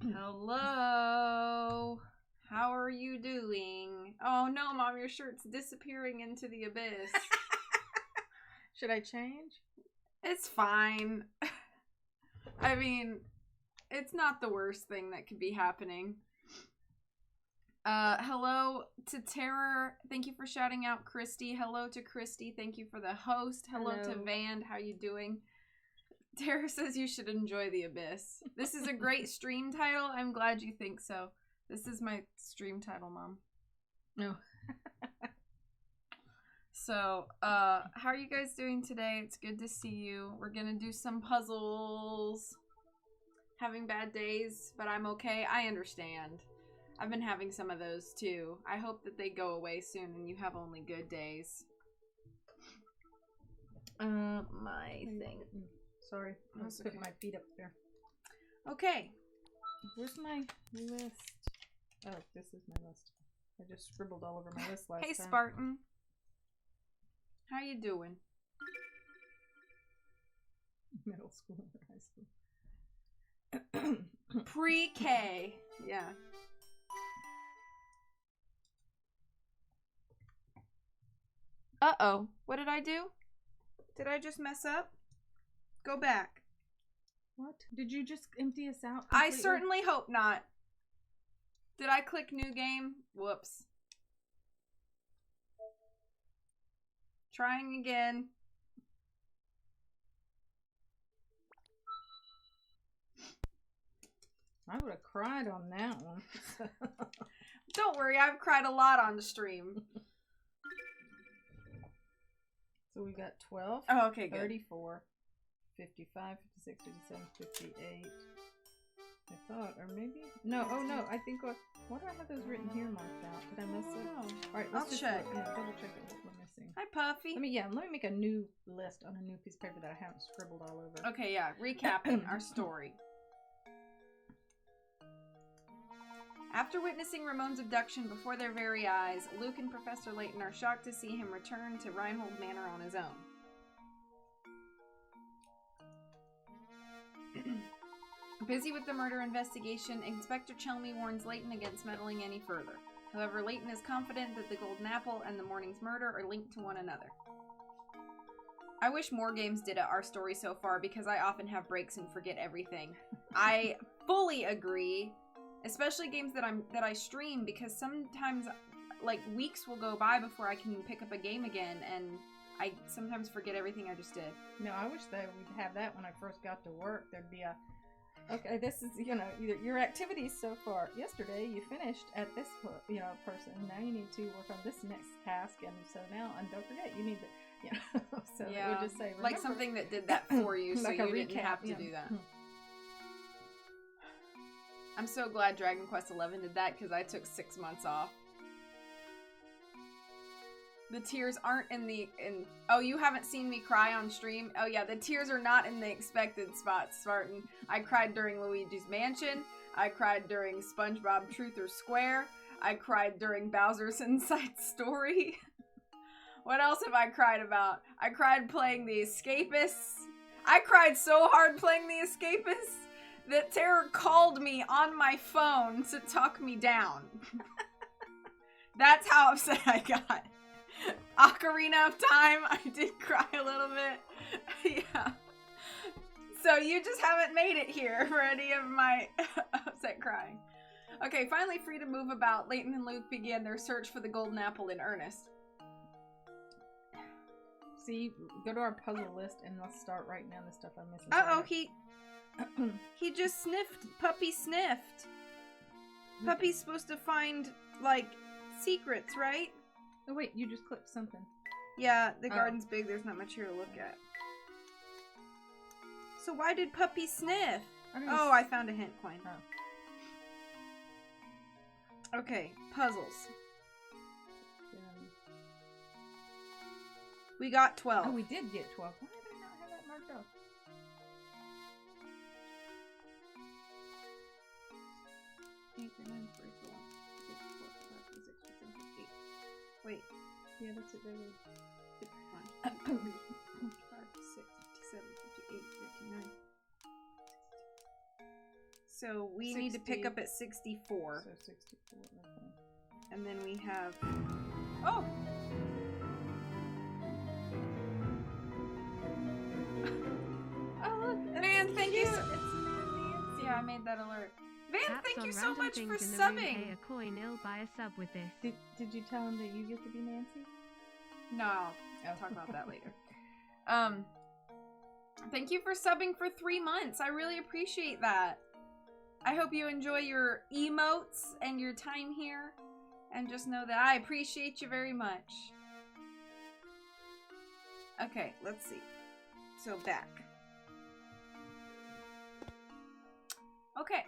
Hello. How are you doing? Oh no, Mom, your shirt's disappearing into the abyss. Should I change? It's fine. I mean, it's not the worst thing that could be happening. Hello to Terror. Thank you for shouting out Christy. Hello to Christy. Thank you for the host. Hello to Van. How you doing? Terror says you should enjoy the abyss. This is a great stream title. I'm glad you think so. This is my stream title, Mom. No. So, how are you guys doing today? It's good to see you. We're gonna do some puzzles. Having bad days, but I'm okay. I understand. I've been having some of those too. I hope that they go away soon and you have only good days. My thing. Sorry, I was putting my feet up there. Okay. Where's my list? Oh, this is my list. I just scribbled all over my list last time. Hey, Spartan. How you doing? Middle school or high school? Pre-K. Yeah. Uh-oh. What did I do? Did I just mess up? Go back. What? Did you just empty us out I completely? certainly hope not. Did I click new game? Whoops. Trying again. I would have cried on that one. Don't worry, I've cried a lot on the stream. So we got 12, Oh, okay, good. 34, 55, 56, 57, 58. I thought, or maybe? No, oh no, I think, why do I have those written here marked out? Did I mess it? Alright, let's check. Double check it, what we're missing. Hi, Puffy. Let me make a new list on a new piece of paper that I haven't scribbled all over. Okay, yeah, recapping our story. After witnessing Ramon's abduction before their very eyes, Luke and Professor Layton are shocked to see him return to Reinhold Manor on his own. Busy with the murder investigation, Inspector Chelmy warns Layton against meddling any further. However, Layton is confident that the Golden Apple and the morning's murder are linked to one another. I wish more games did our story so far because I often have breaks and forget everything. I fully agree. Especially games that I stream, because sometimes, like, weeks will go by before I can pick up a game again, and I sometimes forget everything I just did. No, I wish that we'd have that when I first got to work. There'd be a, okay, this is, either your activities so far. Yesterday, you finished at this, person. Now you need to work on this next task, and so now, and don't forget, you need to, so yeah, it would just say, remember, like something that did that for you, so like you didn't have to do that. I'm so glad Dragon Quest XI did that, because I took 6 months off. The tears aren't oh, you haven't seen me cry on stream? Oh yeah, the tears are not in the expected spots, Spartan. I cried during Luigi's Mansion. I cried during SpongeBob Truth or Square. I cried during Bowser's Inside Story. What else have I cried about? I cried playing The Escapists. I cried so hard playing The Escapists that Terror called me on my phone to talk me down. That's how upset I got. Ocarina of Time, I did cry a little bit. Yeah. So you just haven't made it here for any of my upset crying. Okay, finally free to move about, Layton and Luke began their search for the Golden Apple in earnest. See, go to our puzzle list and let's start writing down the stuff I'm missing. Uh-oh, he just sniffed. Puppy sniffed. Puppy's supposed to find, like, secrets, right? Oh wait, you just clicked something. Yeah, the garden's big. There's not much here to look at. So why did Puppy sniff? Oh, I found a hint coin. Oh. Okay, puzzles. We got 12. Oh, we did get 12. Why did I not have that marked off? Wait. Yeah, that's it. There we go. 5, 6, 57, 58, 59. So we need to pick up at 64. So 64, okay. And then we have... Oh! Oh, look! Man, thank you so... It's Nancy. Yeah, I made that alert. Van, Taps thank you on so random much for things in the room, subbing! pay a coin, he'll buy a sub with this. Did you tell him that you get to be Nancy? No, I'll talk about that later. Thank you for subbing for 3 months. I really appreciate that. I hope you enjoy your emotes and your time here. And just know that I appreciate you very much. Okay, let's see. So back. Okay.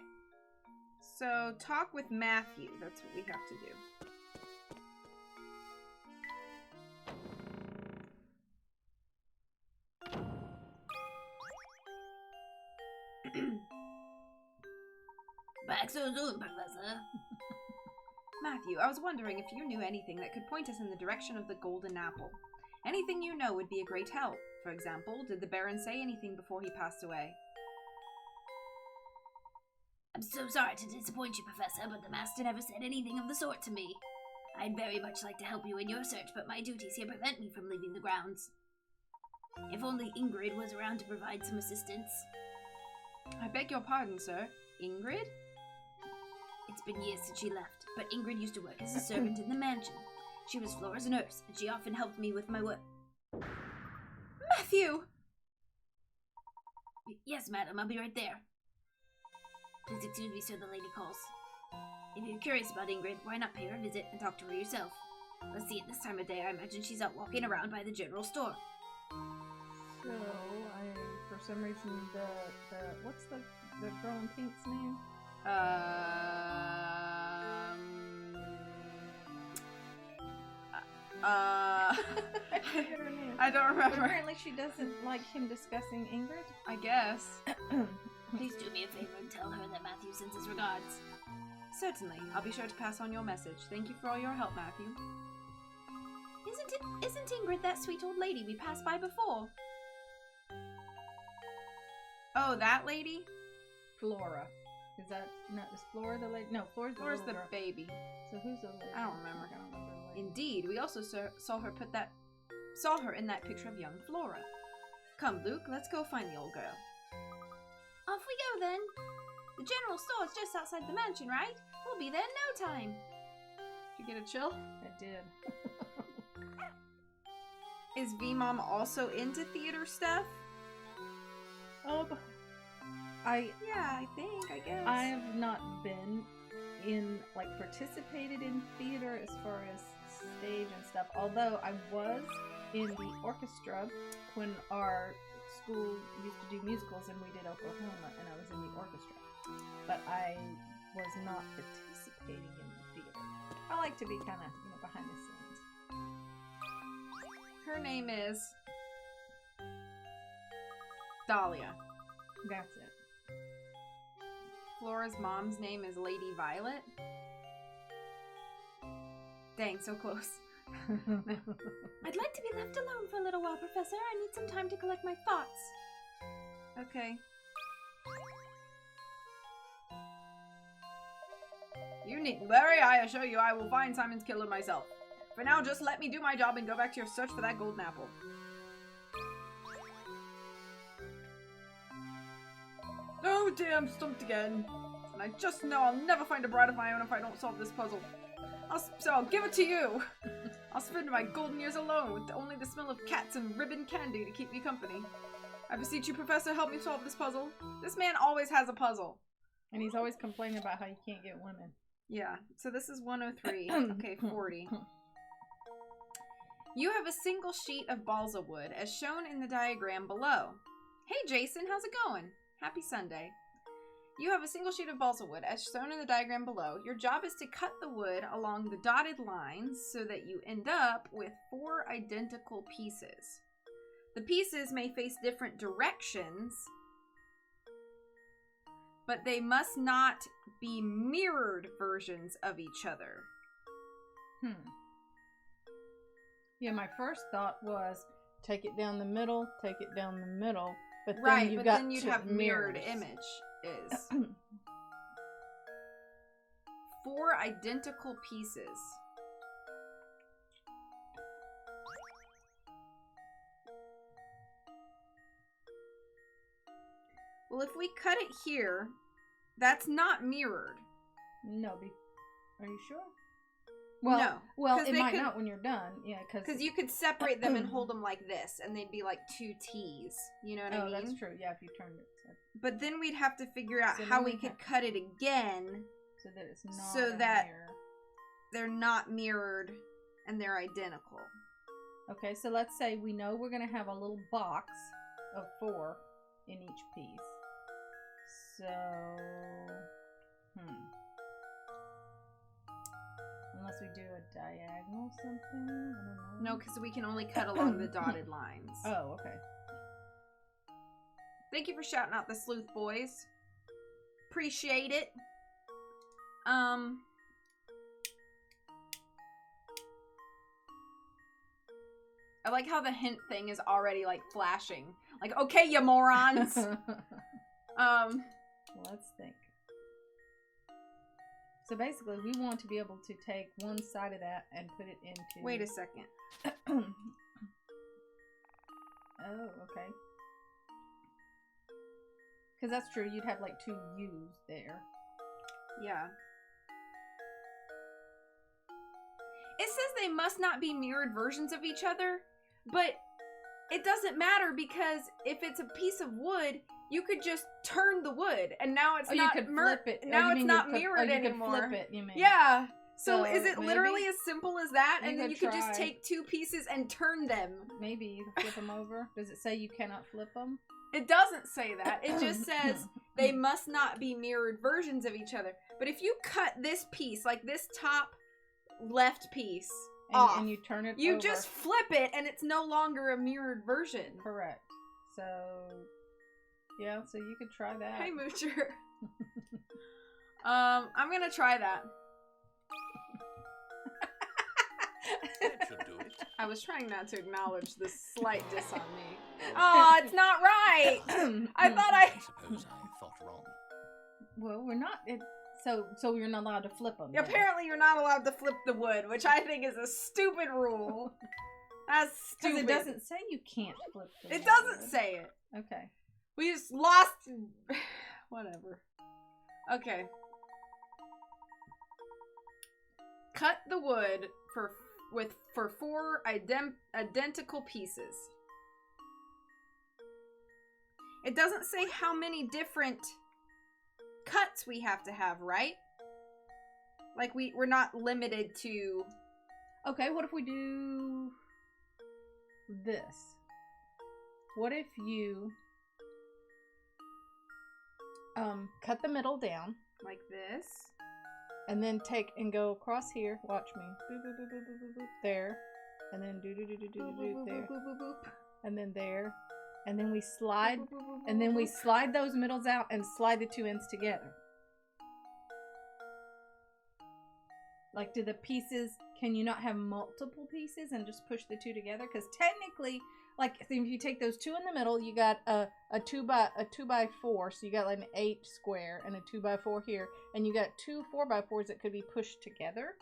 So talk with Matthew. That's what we have to do. Back so soon, Professor. Matthew, I was wondering if you knew anything that could point us in the direction of the Golden Apple. Anything you know would be a great help. For example, did the Baron say anything before he passed away? I'm so sorry to disappoint you, Professor, but the Master never said anything of the sort to me. I'd very much like to help you in your search, but my duties here prevent me from leaving the grounds. If only Ingrid was around to provide some assistance. I beg your pardon, sir. Ingrid? It's been years since she left, but Ingrid used to work as a servant in the mansion. She was Flora's nurse, and she often helped me with my work. Matthew! Yes, madam, I'll be right there. Please excuse me, sir, the lady calls. If you're curious about Ingrid, why not pay her a visit and talk to her yourself? Let's see, at this time of day, I imagine she's out walking around by the general store. So, for some reason, what's the girl in pink's name? I don't remember. But apparently she doesn't like him discussing Ingrid. I guess. Please do me a favor and tell her that Matthew sends his regards. Certainly. I'll be sure to pass on your message. Thank you for all your help, Matthew. Isn't Ingrid that sweet old lady we passed by before? Oh, that lady? Flora. Is Flora the lady? No, Flora's the girl. baby. So who's the lady? I don't remember. I don't remember the lady. Indeed, we also saw her in that picture of young Flora. Come, Luke, let's go find the old girl. Off we go then. The general store is just outside the mansion, right? We'll be there in no time. Did you get a chill? I did. Is V-Mom also into theater stuff? Yeah, I guess. I have not been participated in theater as far as stage and stuff. Although I was in the orchestra when our school used to do musicals and we did Oklahoma, and I was in the orchestra. But I was not participating in the theater. I like to be kind of, behind the scenes. Her name is Dahlia. That's it. Flora's mom's name is Lady Violet. Dang, so close. I'd like to be left alone for a little while, Professor. I need some time to collect my thoughts. Okay. You needn't worry, I assure you I will find Simon's killer myself. For now, just let me do my job and go back to your search for that golden apple. Oh dear, I'm stumped again. And I just know I'll never find a bride of my own if I don't solve this puzzle. So I'll give it to you. I'll spend my golden years alone with only the smell of cats and ribbon candy to keep me company. I beseech you, Professor, help me solve this puzzle. This man always has a puzzle. And he's always complaining about how you can't get women. Yeah, so this is 103. Okay, 40. You have a single sheet of balsa wood as shown in the diagram below. Hey Jason, how's it going? Happy Sunday. You have a single sheet of balsa wood as shown in the diagram below. Your job is to cut the wood along the dotted lines so that you end up with 4 identical pieces. The pieces may face different directions, but they must not be mirrored versions of each other. Yeah, my first thought was take it down the middle, but then right, you but got then you'd to have mirrored mirrors. image is. 4 identical pieces. Well, if we cut it here, that's not mirrored. No, are you sure? Well, no. Well, it might not when you're done. Yeah, because you could separate them and hold them like this, and they'd be like 2 T's. You know what I mean? Oh, that's true. Yeah, if you turned it. But then we'd have to figure out how we could cut it again, so that it's not so that mirror. They're not mirrored and they're identical. Okay, so let's say we know we're gonna have a little box of 4 in each piece. So, unless we do a diagonal something, I don't know. No, because we can only cut along the dotted lines. Oh, okay. Thank you for shouting out the sleuth boys. Appreciate it. I like how the hint thing is already like flashing. Like, okay, you morons. Let's think. So basically, we want to be able to take one side of that and put it into... Wait a second. Oh, okay. Because that's true. You'd have like 2 U's there. Yeah. It says they must not be mirrored versions of each other, but it doesn't matter because if it's a piece of wood, you could just turn the wood, and now it's not you could flip it. Now it's not mirrored anymore. You could flip it, you mean? Yeah. So is it maybe literally as simple as that? And then you could just try. take 2 pieces and turn them. Maybe you can flip them over. Does it say you cannot flip them? It doesn't say that. It just says they must not be mirrored versions of each other. But if you cut this piece, like this top left piece, off, and you turn it you over. just flip it, and it's no longer a mirrored version. Correct. So, yeah, so you could try that. Hey, Moocher. I'm gonna try that. That should do it. I was trying not to acknowledge the slight diss on me. Oh, it's not right! I thought I suppose I thought wrong. Well, we're not... So you're not allowed to flip them. Apparently you're not allowed to flip the wood, which I think is a stupid rule. That's stupid. Because it doesn't say you can't flip the wood. It doesn't say it. Okay. We just lost... Whatever. Okay. Cut the wood for 4 identical pieces. It doesn't say how many different cuts we have to have, right? Like we're not limited to... Okay, what if we do this? What if you cut the middle down like this? And then take and go across here. Watch me. Boop, boop, boop, boop, boop, boop, boop, there. And then do there. And then there. And then we slide. And then we slide those middles out and slide the 2 ends together. Like, do the pieces... Can you not have multiple pieces and just push the 2 together? Because technically, like, if you take those 2 in the middle, you got a 2 by 4, so you got like an 8 square and a 2 by 4 here, and you got 2 4 by 4s that could be pushed together.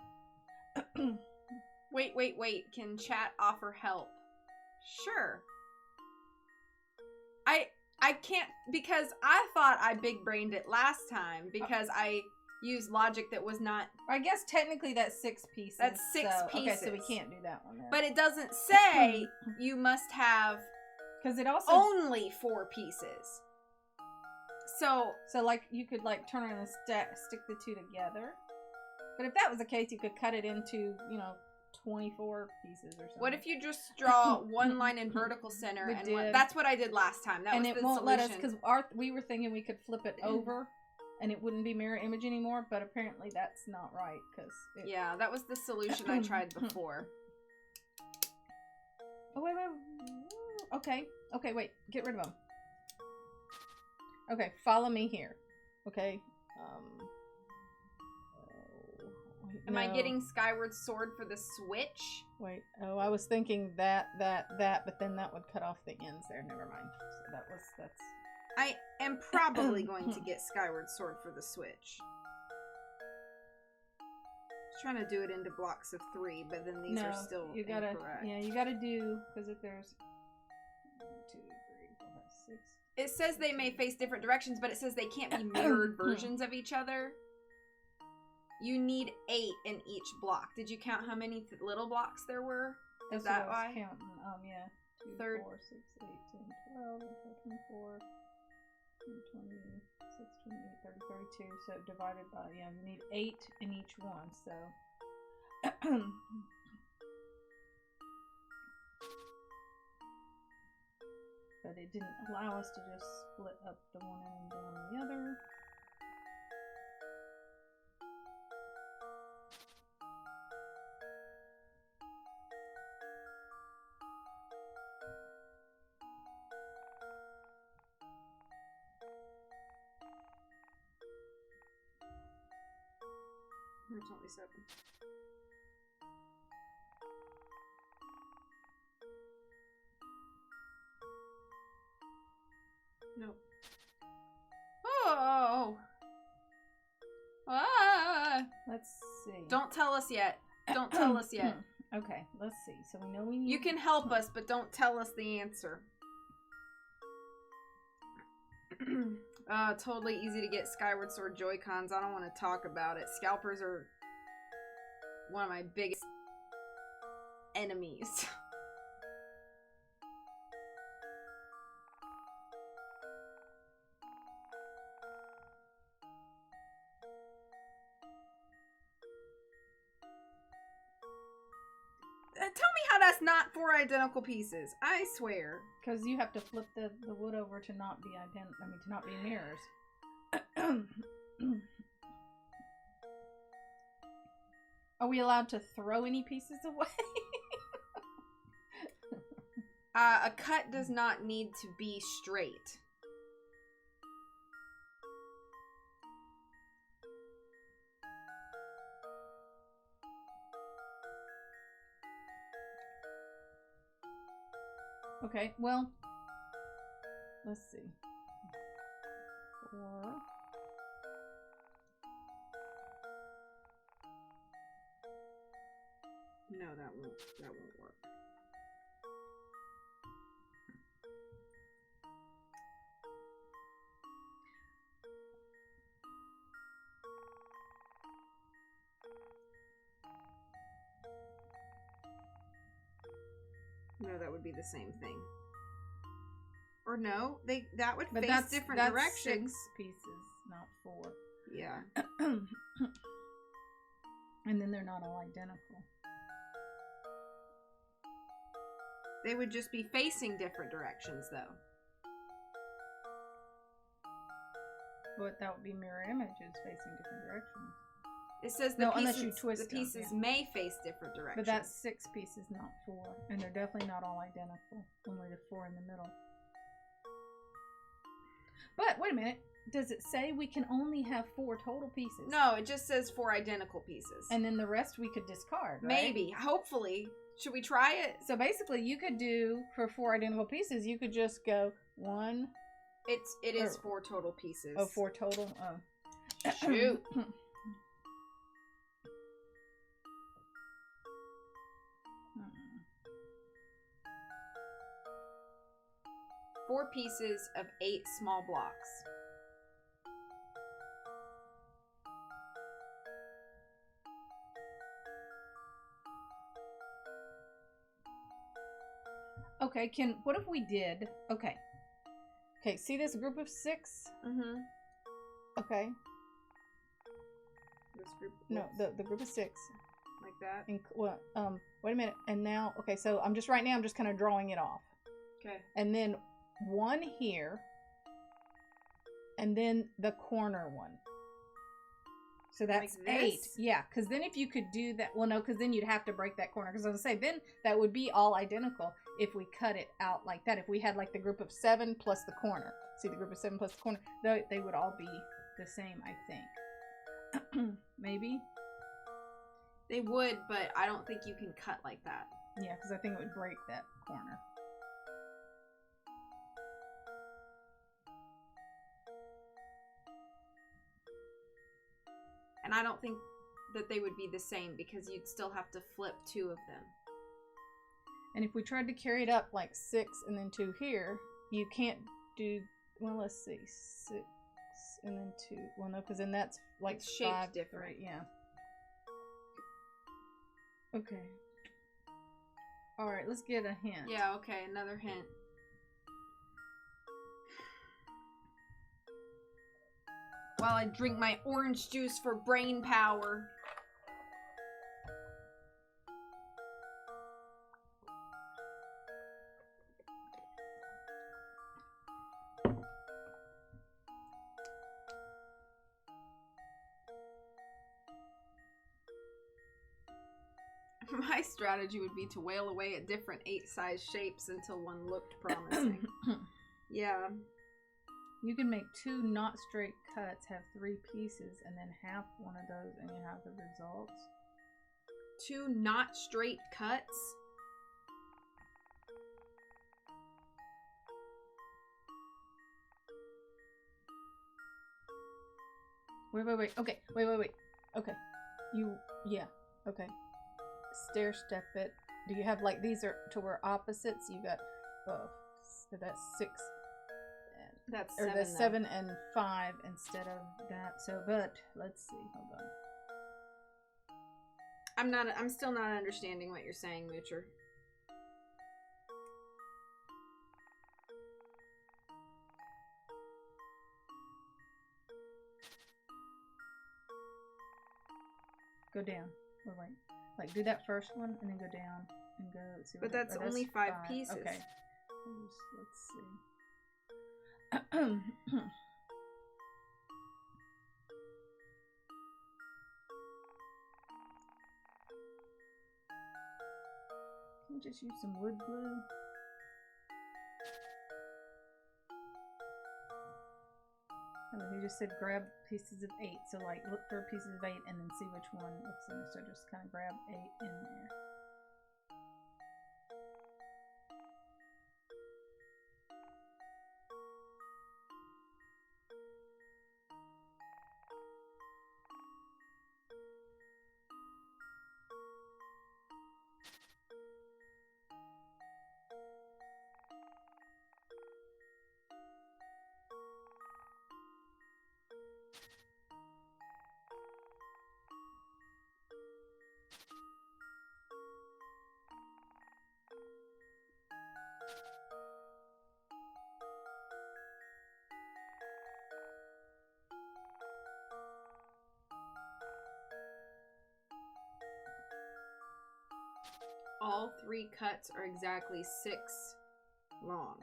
Wait. Can chat offer help? Sure. I can't, because I thought I big brained it last time because I used logic that was not... I guess technically that's 6 pieces. That's 6 pieces. Okay, so we can't do that one then. But it doesn't say you must have because it also only 4 pieces. So like you could like turn around and stick the 2 together. But if that was the case, you could cut it into, 24 pieces or something. What if you just draw one line in vertical center that's what I did last time. That and was it the won't solution. let us because we were thinking we could flip it over. And it wouldn't be mirror image anymore, but apparently that's not right, because... Yeah, that was the solution I tried before. Oh, wait. Okay, wait. Get rid of them. Okay, follow me here. Okay. Am I getting Skyward Sword for the Switch? Wait. Oh, I was thinking that, but then that would cut off the ends there. Never mind. So that's... I am probably going to get Skyward Sword for the Switch. Trying to do it into blocks of 3, but then these are still you gotta, incorrect. yeah, you gotta do, because if there's 1, 2, 3, 4, 5, 6. It says they may face different directions, but it says they can't be mirrored versions of each other. You need 8 in each block. Did you count how many little blocks there were? Is that what I why? was counting. Yeah. 2, Third. 4, 6, 8, 10, 12, 24, 26, 28, 30, 32. So divided by, yeah, you need 8 in each one. So. But it didn't allow us to just split up the one and down the other. There's only 7. No. Oh! Ah! Let's see. Don't tell us yet. Don't tell us yet. Okay, let's see. So we know we need. You can help us, but don't tell us the answer. Totally easy to get Skyward Sword Joy-Cons. I don't want to talk about it. Scalpers are one of my biggest enemies. Tell me how that's not 4 identical pieces. I swear. Because you have to flip the wood over to not be to not be mirrors. Are we allowed to throw any pieces away? A cut does not need to be straight. Okay, well, let's see. 4. No, that won't work. No, that would be the same thing. Or no, that would face different directions. 6 pieces, not 4. Yeah. And then they're not all identical. They would just be facing different directions, though. But that would be mirror images facing different directions. It says unless you twist the them, pieces yeah. may face different directions. But that's 6 pieces, not 4. And they're definitely not all identical. Only the 4 in the middle. But, wait a minute. Does it say we can only have 4 total pieces? No, it just says 4 identical pieces. And then the rest we could discard, right? Maybe. Hopefully. Should we try it? So basically, you could do, for 4 identical pieces, you could just go 1. It is 4 total pieces. Oh, 4 total? Oh. Shoot. 4 pieces of 8 small blocks. Okay, what if we did, okay, see this group of 6? Mm-hmm. Okay. This group. No, the group of 6. Like that? Well, wait a minute, and now, okay, so I'm just kind of drawing it off. Okay. And then 1 here, and then the corner one. So that's Like 8. this? Yeah, because then if you could do that, well, no, because then you'd have to break that corner. Because I was going to say, then that would be all identical if we cut it out like that. If we had like the group of 7 plus the corner. See, the group of 7 plus the corner, they would all be the same, I think. Maybe? They would, but I don't think you can cut like that. Yeah, because I think it would break that corner. And I don't think that they would be the same because you'd still have to flip 2 of them. And if we tried to carry it up like 6 and then 2 here, you can't do, well, let's see, 6 and then 2. Well, no, because then that's like It's shaped 5, different. 3, yeah. Okay. Alright, let's get a hint. Yeah, okay, another hint. While I drink my orange juice for brain power. My strategy would be to wail away at different 8-size shapes until one looked promising. Yeah. You can make 2 not straight cuts, have 3 pieces, and then half one of those, and you have the results. 2 not straight cuts? Wait. Okay, wait. Okay. Yeah, okay. Stair step it. Do you have, like, these are to where opposites? You got, so that's 6. That's Or 7, the though. 7 and 5 instead of that. So, but, let's see, hold on. I'm still not understanding what you're saying, Moocher. Go down. Or wait. Like, do that first one, and then go down, and go, let's see. But what that's only 5 pieces. Okay. Let's see. Can you just use some wood glue? Oh, he just said grab pieces of 8. So, like, look for pieces of 8 and then see which one looks in. So, just kind of grab 8 in there. All 3 cuts are exactly 6 long.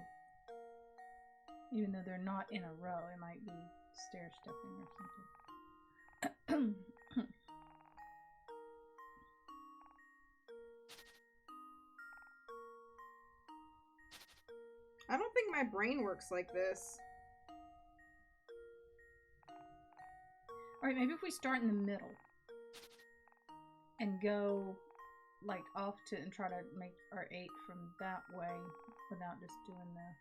Even though they're not in a row, it might be stair stepping or something. I don't think my brain works like this. Alright, maybe if we start in the middle and go like off to and try to make our 8 from that way without just doing the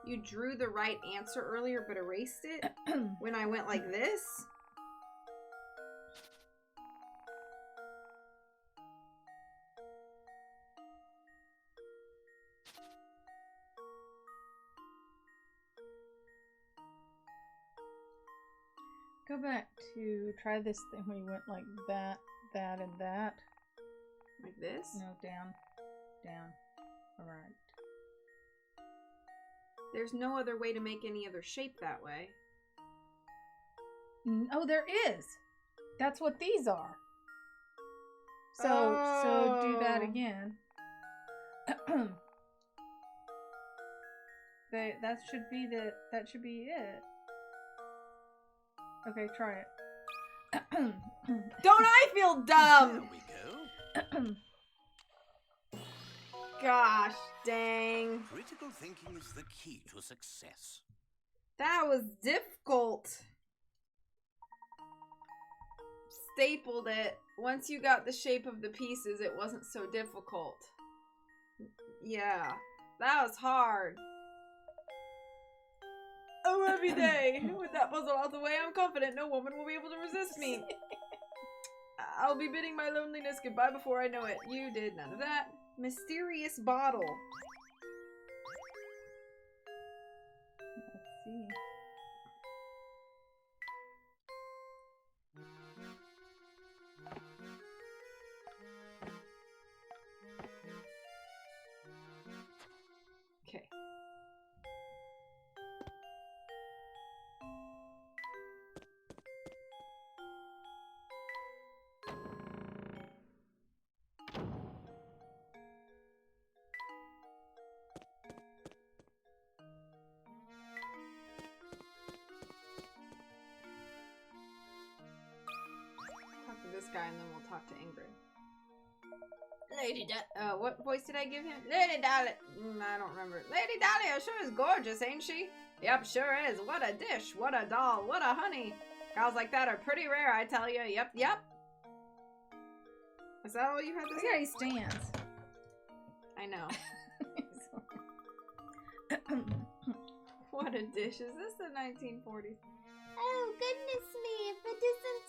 You drew the right answer earlier but erased it when I went like this? Go back to try this thing when you went like that, that, and that. Like this? No, down, down. Alright. There's no other way to make any other shape that way. Oh, there is! That's what these are. So do that Oh. again. That should be it. Okay, try it. Don't I feel There dumb? we go. Gosh dang. Critical thinking is the key to success. That was difficult. Stapled it. Once you got the shape of the pieces, it wasn't so difficult. Yeah, that was hard. Oh, happy day! With that puzzle out of the way, I'm confident no woman will be able to resist me. I'll be bidding my loneliness goodbye before I know it. You did none of that. Mysterious bottle. Let's see. Okay. Talk to this guy and then we'll talk to Ingrid. Lady what voice did I give him? Lady Dahlia. I don't remember. Lady Dahlia sure is gorgeous, ain't she? Yep, sure is. What a dish. What a doll. What a honey. Girls like that are pretty rare, I tell you. Yep, yep. Is that all you had to Look say? how he stands. I know. What a dish. Is this the 1940s? Oh, goodness me, if it isn't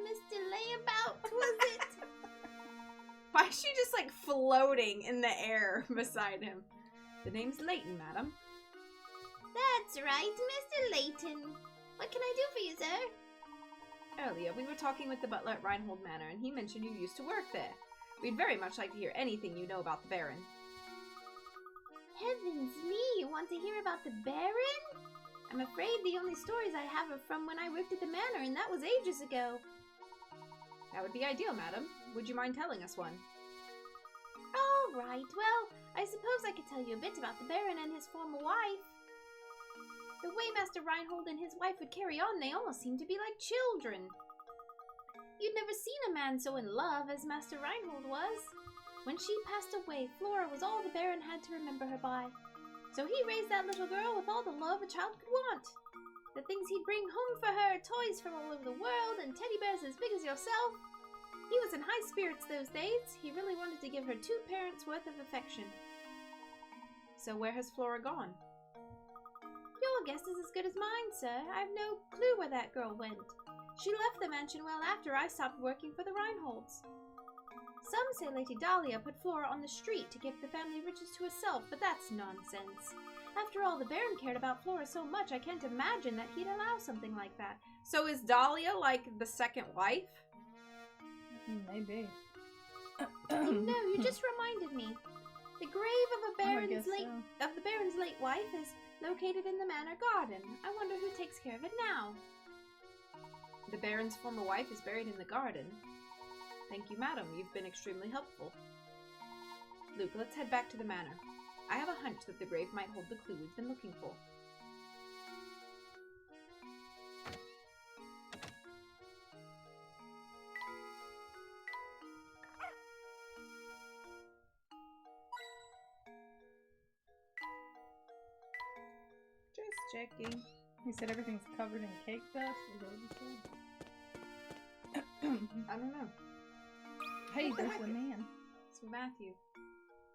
Mr. Layabout, was it? Why is she just like floating in the air beside him? The name's Layton, madam. That's right, Mr. Layton. What can I do for you, sir? Earlier, we were talking with the butler at Reinhold Manor, and he mentioned you used to work there. We'd very much like to hear anything you know about the Baron. Heavens me, you want to hear about the Baron? I'm afraid the only stories I have are from when I worked at the manor, and that was ages ago. That would be ideal, madam. Would you mind telling us one? All right, well, I suppose I could tell you a bit about the Baron and his former wife. The way Master Reinhold and his wife would carry on, they almost seemed to be like children. You'd never seen a man so in love as Master Reinhold was. When she passed away, Flora was all the Baron had to remember her by. So he raised that little girl with all the love a child could want. The things he'd bring home for her, toys from all over the world, and teddy bears as big as yourself. He was in high spirits those days. He really wanted to give her 2 parents' worth of affection. So where has Flora gone? Your guess is as good as mine, sir. I've no clue where that girl went. She left the mansion well after I stopped working for the Reinholds. Some say Lady Dahlia put Flora on the street to give the family riches to herself, but that's nonsense. After all, the Baron cared about Flora so much, I can't imagine that he'd allow something like that. So is Dahlia like the second wife? Maybe. No, you just reminded me. The grave of the Baron's late wife is located in the manor garden. I wonder who takes care of it now. The Baron's former wife is buried in the garden. Thank you, madam. You've been extremely helpful. Luke, let's head back to the manor. I have a hunch that the grave might hold the clue we've been looking for. Just checking. He said everything's covered in cake dust. Is that what he said? I don't know. Hey, What the there's heck? the man. It's Matthew.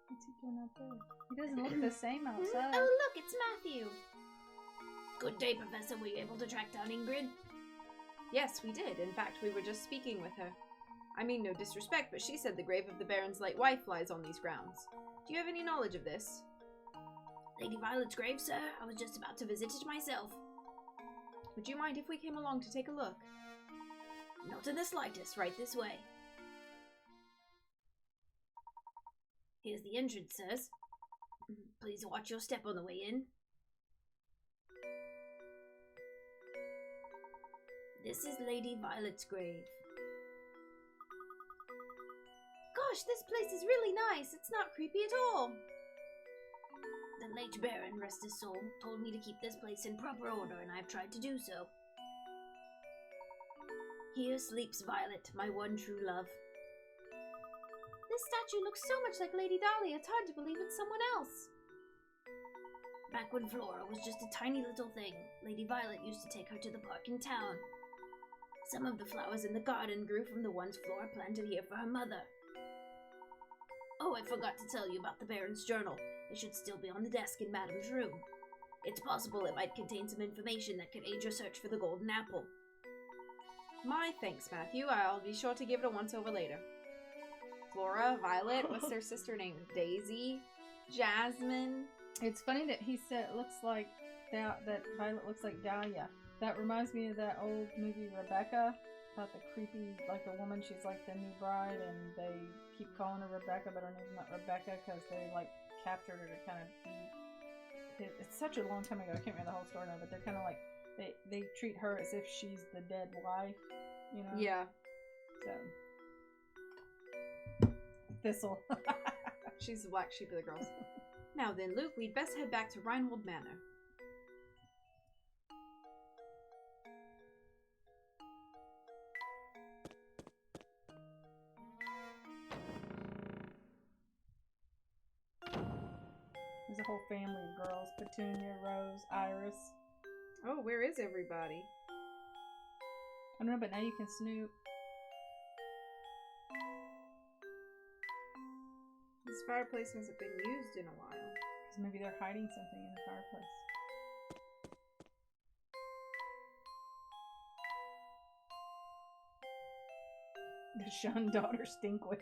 What's he doing out there? He doesn't look the same outside. Oh, look, it's Matthew. Good day, Professor. Were you able to track down Ingrid? Yes, we did. In fact, we were just speaking with her. I mean no disrespect, but she said the grave of the Baron's late wife lies on these grounds. Do you have any knowledge of this? Lady Violet's grave, sir? I was just about to visit it myself. Would you mind if we came along to take a look? Not in the slightest. Right this way. Here's the entrance, sirs. Please watch your step on the way in. This is Lady Violet's grave. Gosh, this place is really nice. It's not creepy at all. The late Baron, rest his soul, told me to keep this place in proper order, and I've tried to do so. Here sleeps Violet, my one true love. This statue looks so much like Lady Dahlia, it's hard to believe it's someone else. Back when Flora was just a tiny little thing, Lady Violet used to take her to the park in town. Some of the flowers in the garden grew from the ones Flora planted here for her mother. Oh, I forgot to tell you about the Baron's journal. It should still be on the desk in Madame's room. It's possible it might contain some information that could aid your search for the golden apple. My thanks, Matthew. I'll be sure to give it a once-over later. Flora, Violet, what's their sister name? Daisy? Jasmine? It's funny that he said it looks like that Violet looks like Dahlia. That reminds me of that old movie Rebecca, about the creepy, like the woman, she's like the new bride, and they keep calling her Rebecca, but her name's not Rebecca because they like captured her to kind of be. It's such a long time ago. I can't remember the whole story now, but they're kind of like they treat her as if she's the dead wife, you know? Yeah. So Thistle. She's the black sheep of the girls. Now then, Luke, we'd best head back to Reinhold Manor. There's a whole family of girls. Petunia, Rose, Iris. Oh, where is everybody? I don't know, but now you can snoop. This fireplace hasn't been used in a while. Because maybe they're hiding something in the fireplace. The shunned daughter Stinkweed.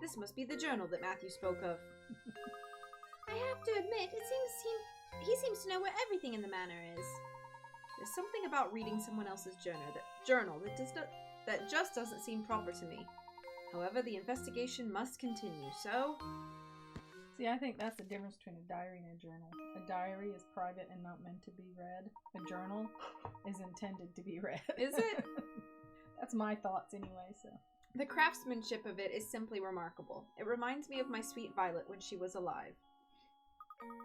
This must be the journal that Matthew spoke of. I have to admit, he seems to know where everything in the manor is. There's something about reading someone else's journal that just doesn't seem proper to me. However, the investigation must continue, so... See, I think that's the difference between a diary and a journal. A diary is private and not meant to be read. A journal is intended to be read. Is it? That's my thoughts anyway, so... The craftsmanship of it is simply remarkable. It reminds me of my sweet Violet when she was alive.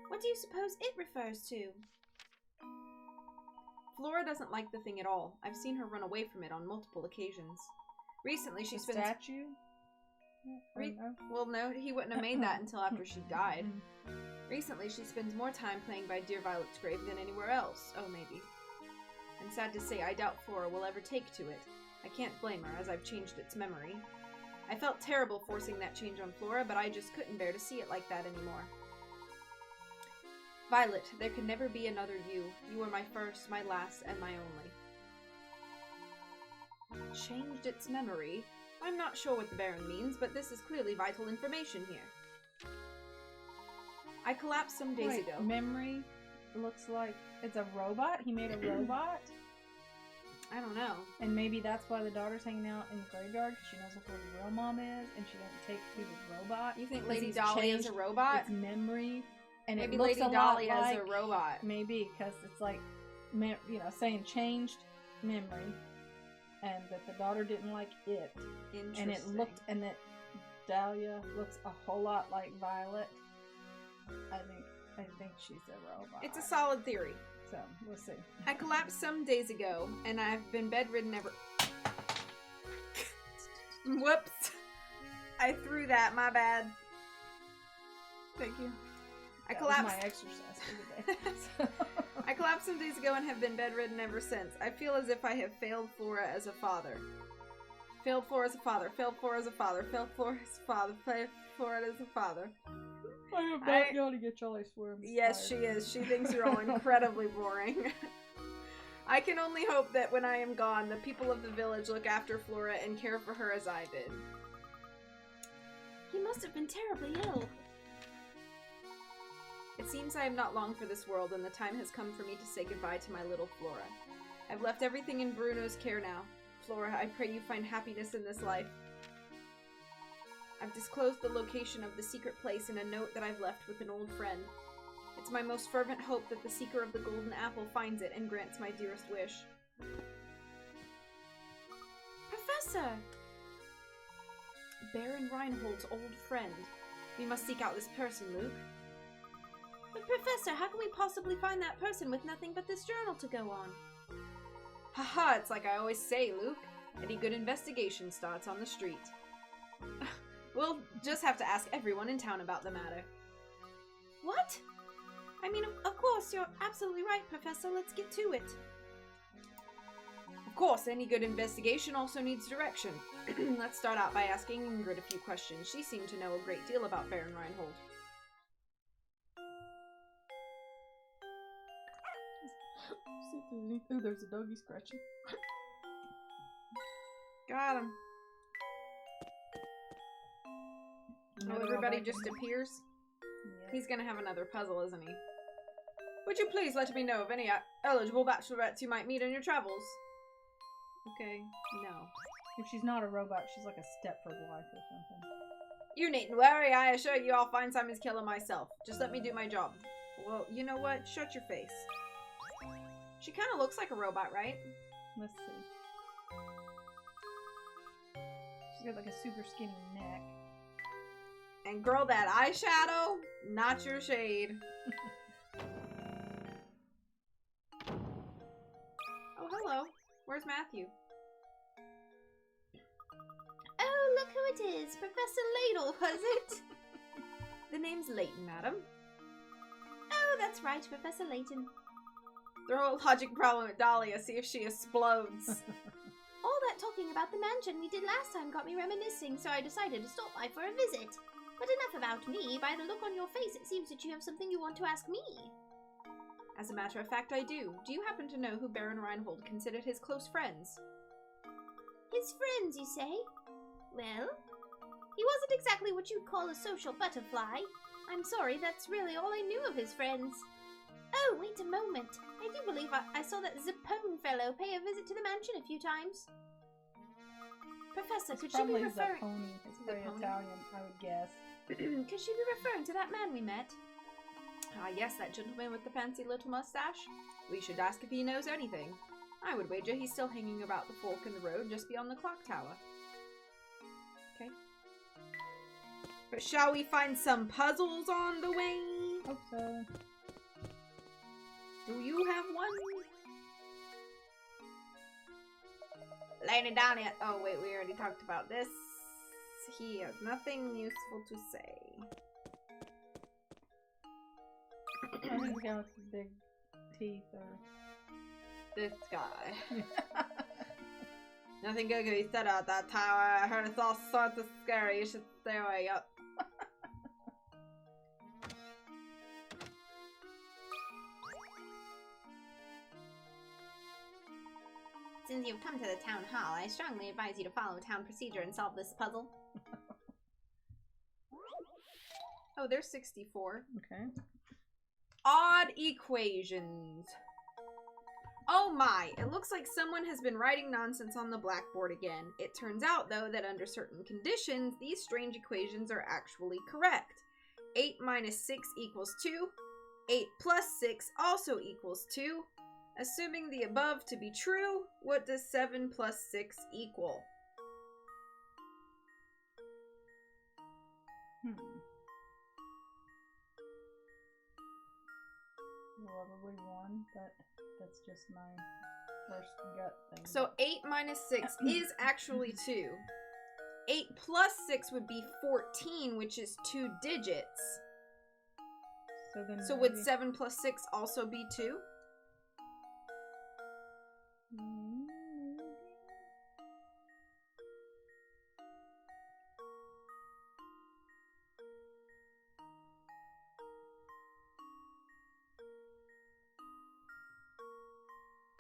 What do you suppose it refers to? Flora doesn't like the thing at all. I've seen her run away from it on multiple occasions. Recently, she spends... statue? Well, no, he wouldn't have made that until after she died. Recently, she spends more time playing by dear Violet's grave than anywhere else. Oh, maybe. And sad to say, I doubt Flora will ever take to it. I can't blame her, as I've changed its memory. I felt terrible forcing that change on Flora, but I just couldn't bear to see it like that anymore. Violet, there can never be another you. You were my first, my last, and my only. Changed its memory? I'm not sure what the Baron means, but this is clearly vital information here. I collapsed some days ago. Memory looks like it's a robot? He made a robot? I don't know. And maybe that's why the daughter's hanging out in the graveyard, because she knows what the real mom is, and she doesn't take to the robot. You think Lady Dolly is a robot? Its memory. And maybe it looks Lady Dolly is a robot. Maybe, because it's like, you know, saying changed memory, and that the daughter didn't like it. Interesting. And it looked, and that Dahlia looks a whole lot like Violet. I think she's a robot. It's a solid theory. So, we'll see. I collapsed some days ago, and I've been bedridden ever... Whoops. I threw that, my bad. Thank you. That was my exercise for the day. So. I collapsed some days ago and have been bedridden ever since. I feel as if I have failed Flora as a father. Failed Flora as a father. Failed Flora as a father. Failed Flora as a father. Failed Flora as a father. I am about y'all to get y'all a swim. Yes, she is. She thinks you're all incredibly boring. I can only hope that when I am gone, the people of the village look after Flora and care for her as I did. He must have been terribly ill. It seems I am not long for this world, and the time has come for me to say goodbye to my little Flora. I've left everything in Bruno's care now. Flora, I pray you find happiness in this life. I've disclosed the location of the secret place in a note that I've left with an old friend. It's my most fervent hope that the seeker of the golden apple finds it and grants my dearest wish. Professor! Baron Reinhold's old friend. We must seek out this person, Luke. But Professor, how can we possibly find that person with nothing but this journal to go on? Haha, it's like I always say, Luke. Any good investigation starts on the street. We'll just have to ask everyone in town about the matter. What? I mean, of course, you're absolutely right, Professor. Let's get to it. Of course, any good investigation also needs direction. Let's start out by asking Ingrid a few questions. She seemed to know a great deal about Baron Reinhold. Oh, there's a doggy scratching. Got him. Oh, everybody just appears? Yeah. He's gonna have another puzzle, isn't he? Would you please let me know of any eligible bachelorettes you might meet on your travels? Okay, no. If she's not a robot, she's like a Stepford wife or something. You needn't worry, I assure you I'll find Simon's killer myself. Just let me do my job. Well, you know what? Shut your face. She kind of looks like a robot, right? Let's see. She's got like a super skinny neck. And girl, that eyeshadow, not your shade. Oh, hello. Where's Matthew? Oh, look who it is. Professor Layton, was it? The name's Layton, madam. Oh, that's right, Professor Layton. Throw a logic problem at Dahlia, see if she explodes. All that talking about the mansion we did last time got me reminiscing, so I decided to stop by for a visit. But enough about me. By the look on your face, it seems that you have something you want to ask me. As a matter of fact, I do. Do you happen to know who Baron Reinhold considered his close friends? His friends, you say? Well, he wasn't exactly what you'd call a social butterfly. I'm sorry, that's really all I knew of his friends. Oh, wait a moment. I do believe I saw that Zappone fellow pay a visit to the mansion a few times. Professor, could she be referring... Zappone. It's very Italian, I would guess. Could she be referring to that man we met? Ah, yes, that gentleman with the fancy little mustache. We should ask if he knows anything. I would wager he's still hanging about the fork in the road just beyond the clock tower. Okay. But shall we find some puzzles on the way? Hope so. Do you have one? Laying it down yet. Oh, wait, we already talked about this. He has nothing useful to say. I think the guy with the big teeth or... This guy. Nothing good can be said about that tower. I heard it's all sorts of scary. You should stay away. Up. Since you've come to the town hall, I strongly advise you to follow town procedure and solve this puzzle. Oh, there's 64. Okay. Odd equations. Oh my, it looks like someone has been writing nonsense on the blackboard again. It turns out, though, that under certain conditions, these strange equations are actually correct. 8 minus 6 equals 2. 8 plus 6 also equals 2. Assuming the above to be true, what does 7 plus 6 equal? Probably 1, but that's just my first gut thing. So 8 minus 6 is actually 2. 8 plus 6 would be 14, which is 2 digits. So would 7 plus 6 also be 2?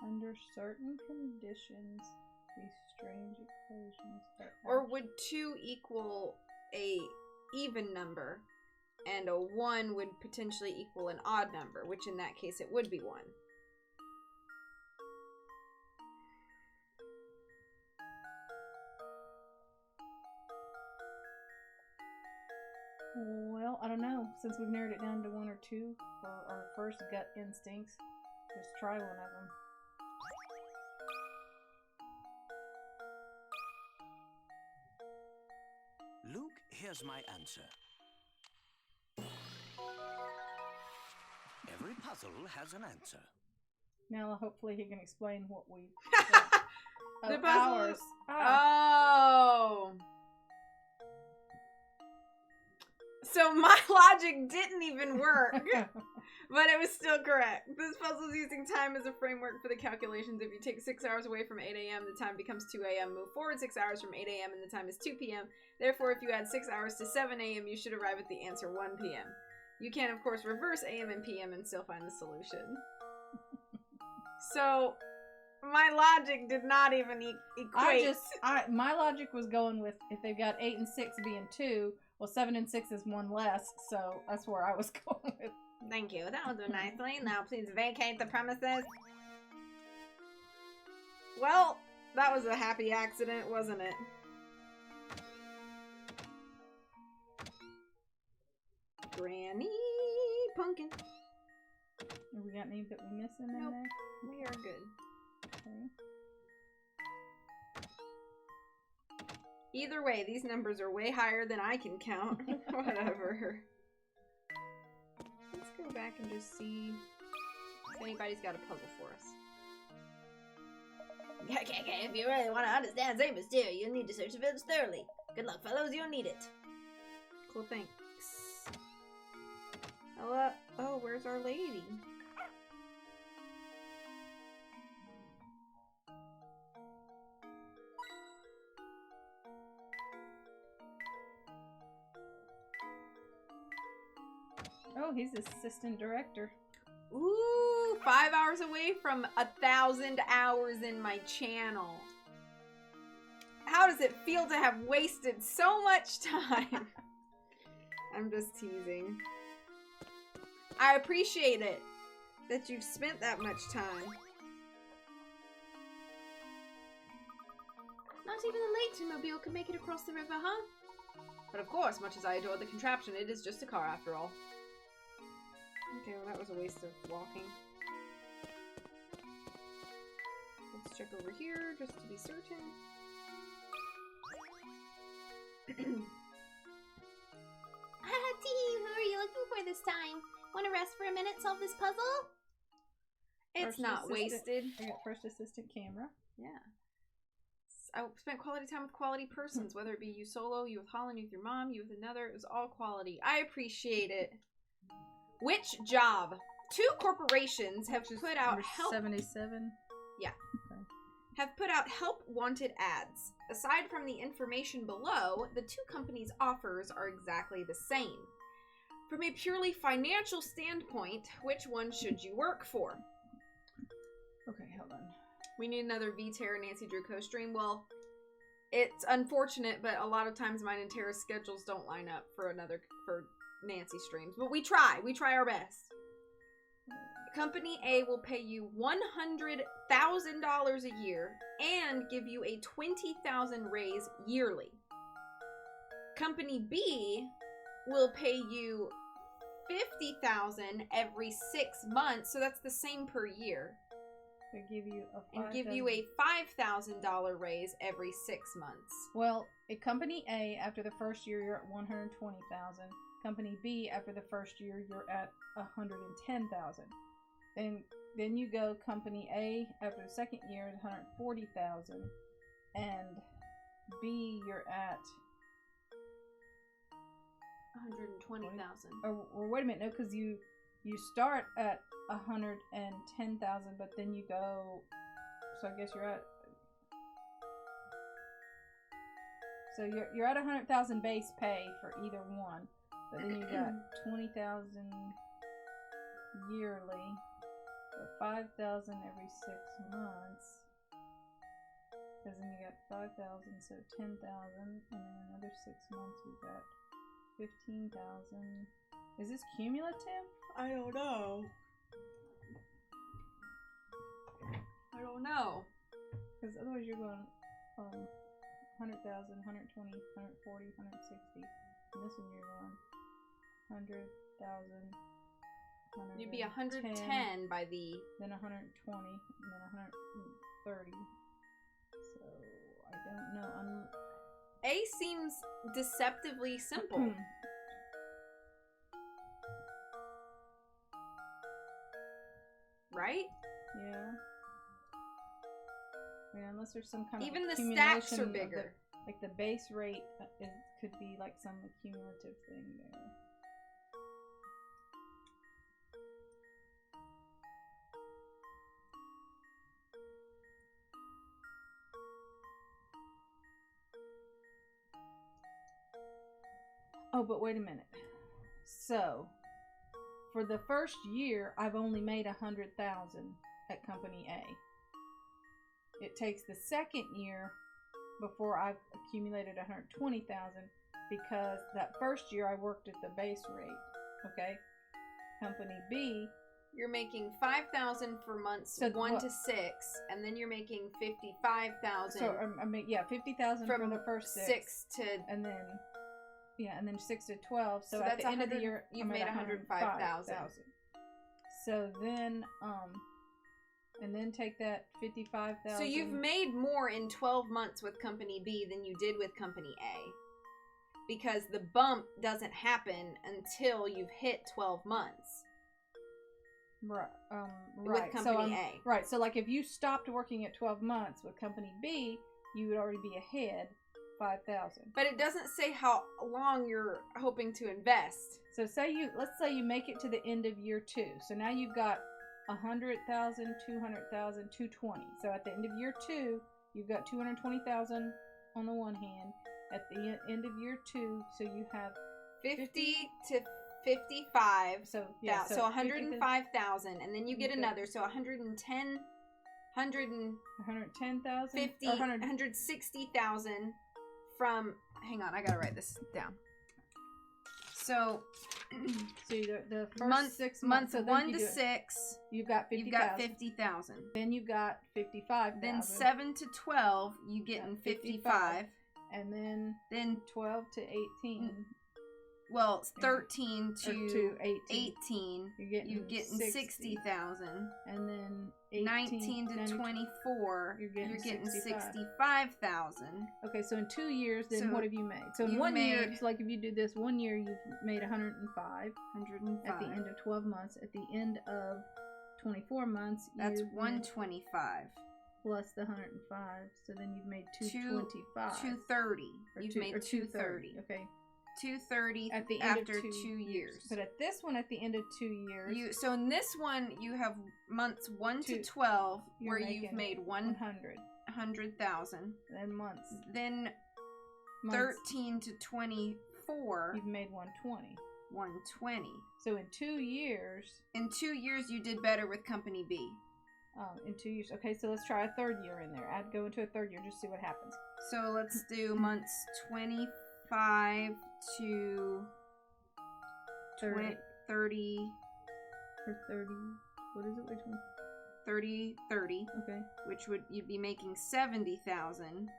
Under certain conditions, these strange equations Or would 2 equal a even number, and a 1 would potentially equal an odd number, which in that case it would be 1. Well, I don't know. Since we've narrowed it down to 1 or 2 for our first gut instincts, just try one of them. Luke, here's my answer. Every puzzle has an answer. Now, hopefully he can explain what we... The puzzle ours. is... Oh! So my logic didn't even work, but it was still correct. This puzzle is using time as a framework for the calculations. If you take 6 hours away from 8 a.m., the time becomes 2 a.m. Move forward 6 hours from 8 a.m. and the time is 2 p.m. Therefore, if you add 6 hours to 7 a.m., you should arrive at the answer 1 p.m. You can, of course, reverse a.m. and p.m. and still find the solution. So, my logic did not even equate. My logic was going with, if they've got 8 and 6 being 2, well, 7 and 6 is 1 less, so that's where I was going with. Thank you. That will do nicely. Now, please vacate the premises. Well, that was a happy accident, wasn't it? Granny Pumpkin. Have we got any that we missing in Nope. there? We are good. Okay. Either way, these numbers are way higher than I can count. Whatever. Let's go back and just see if anybody's got a puzzle for us. Okay, if you really want to understand St. Mysteria, you'll need to search the village thoroughly. Good luck, fellows, you'll need it. Cool, thanks. Hello? Oh, where's our lady? Oh, he's assistant director. Ooh, 5 hours away from 1,000 hours in my channel. How does it feel to have wasted so much time? I'm just teasing. I appreciate it that you've spent that much time. Not even the Layton mobile could make it across the river, huh? But of course, much as I adore the contraption, it is just a car after all. Okay, well that was a waste of walking. Let's check over here just to be certain. Tee, who are you looking for this time? Want to rest for a minute, solve this puzzle? It's First not assistant- wasted. I got first assistant camera. Yeah. I spent quality time with quality persons, whether it be you solo, you with Holland, you with your mom, you with another. It was all quality. I appreciate it. Which job? 2 corporations have put out Number help. 77. Yeah. Okay. Have put out help wanted ads. Aside from the information below, the 2 companies' offers are exactly the same. From a purely financial standpoint, which one should you work for? Okay, hold on. We need another V-Terra Nancy Drew co-stream. Well, it's unfortunate, but a lot of times mine and Tara's schedules don't line up for Nancy streams. But we try our best. Company A will pay you $100,000 a year and give you a $20,000 raise yearly. Company B will pay you $50,000 every 6 months, so that's the same per year. They give you a And give you a $5,000 raise every 6 months. Well, at Company A, after the first year, you're at $120,000. Company B, after the first year, you're at $110,000. Then you go Company A, after the second year, is $140,000. And B, you're at $120,000. or wait a minute, no, because you start at $110,000, but then you go. So I guess you're at. So you're at $100,000 base pay for either one, but then you got $20,000 yearly, so $5,000 every 6 months. Because then you got $5,000, so $10,000, and then another 6 months you got $15,000. Is this cumulative? I don't know. I don't know. Because otherwise you're going 100,000, 120, 140, 160. And this one you're going 100,000. You'd be 110 by the... Then 120, and then 130. So, I don't know. A seems deceptively simple. Right? Yeah. I mean, unless there's some kind Even of the stacks are accumulation of bigger. Like the base rate could be like some accumulative thing there. Oh, but wait a minute. So, for the first year, I've only made 100,000 at Company A. It takes the second year before I've accumulated 120,000 because that first year I worked at the base rate. Okay, Company B. You're making 5,000 for months 1 to 6, and then you're making 55,000. So I mean, yeah, 50,000 from the first 6 to and then. Yeah, and then 6 to 12. So at that's the end of the year, you've I'm made at 105,000. So then, and then take that 55,000. So you've made more in 12 months with Company B than you did with Company A. Because the bump doesn't happen until you've hit 12 months. Right. With Company A. Right. So like if you stopped working at 12 months with Company B, you would already be ahead 5,000. But it doesn't say how long you're hoping to invest. So let's say you make it to the end of year 2. So now you've got 100,000, 200,000, 220. So at the end of year 2, you've got 220,000 on the one hand. At the end of year 2, so you have 50 to 55. So yeah, so 105,000, and then you get another. So 110,000, 50, 160,000 from. Hang on, I gotta write this down. So the first 6 months, months so 1 to 6, you've got 50,000. You've got 50,000. Then you've got 55,000. Then 7 to 12, you get in 55. And then 12 to 18. Well, it's 13 to 18. You're getting 60,000. And then 19 to 24, you're getting 65,000. Okay, so in 2 years, then So what have you made? So in 1 year, it's like if you do this 1 year, you've made 105. 105. At the end of 12 months. At the end of 24 months, that's 125. Plus the 105. So then you've made 225. 230. You've made 230. Okay. 230 at the end after of 2 years. But at this one, at the end of 2 years, so in this one you have months 1 to 12 where you've made 100,000. Then months. Then 13 to 24, you've made 120. 120. So in 2 years. In 2 years you did better with Company B. In 2 years. Okay, so let's try a third year in there. I'd go into a third year, just see what happens. So let's do months 25 to 30. 30. Or 30. What is it? Which one? 30. Okay. Which would you'd be making 70,000.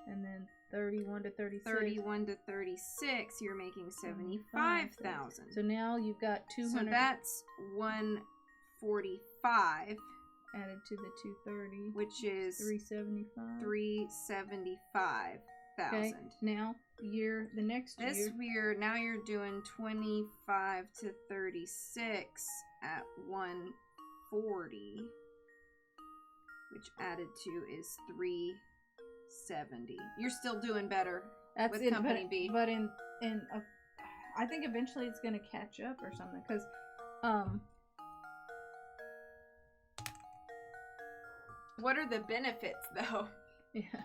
And then 31 to 36. 31 to 36, you're making 75,000. So now you've got 200. So that's 145 added to the 230, which is 375. 375,000. Okay. Now the next year. Now you're doing 25 to 36 at 140, which added to is 370. You're still doing better with Company B. But I think eventually it's going to catch up or something because what are the benefits though? Yeah.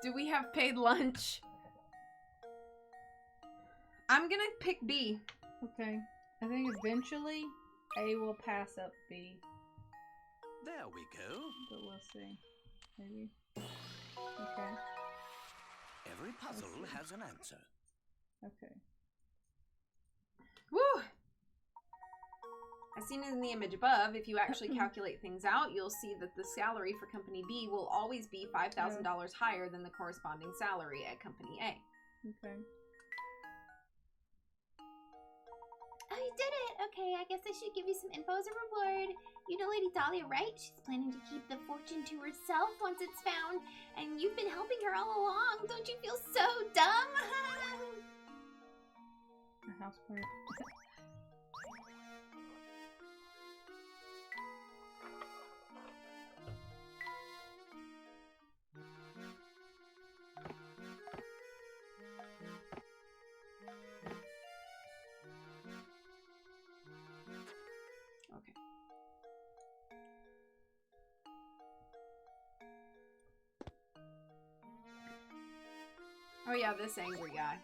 Do we have paid lunch? I'm gonna pick B. Okay. I think eventually A will pass up B. There we go. But we'll see. Maybe. Okay. Every puzzle has an answer. Okay. Woo! As seen in the image above, if you actually calculate things out, you'll see that the salary for Company B will always be $5,000 higher than the corresponding salary at Company A. Okay. Oh, you did it! Okay, I guess I should give you some info as a reward. You know Lady Dahlia, right? She's planning to keep the fortune to herself once it's found, and you've been helping her all along. Don't you feel so dumb? A houseplant. Oh yeah, this angry guy.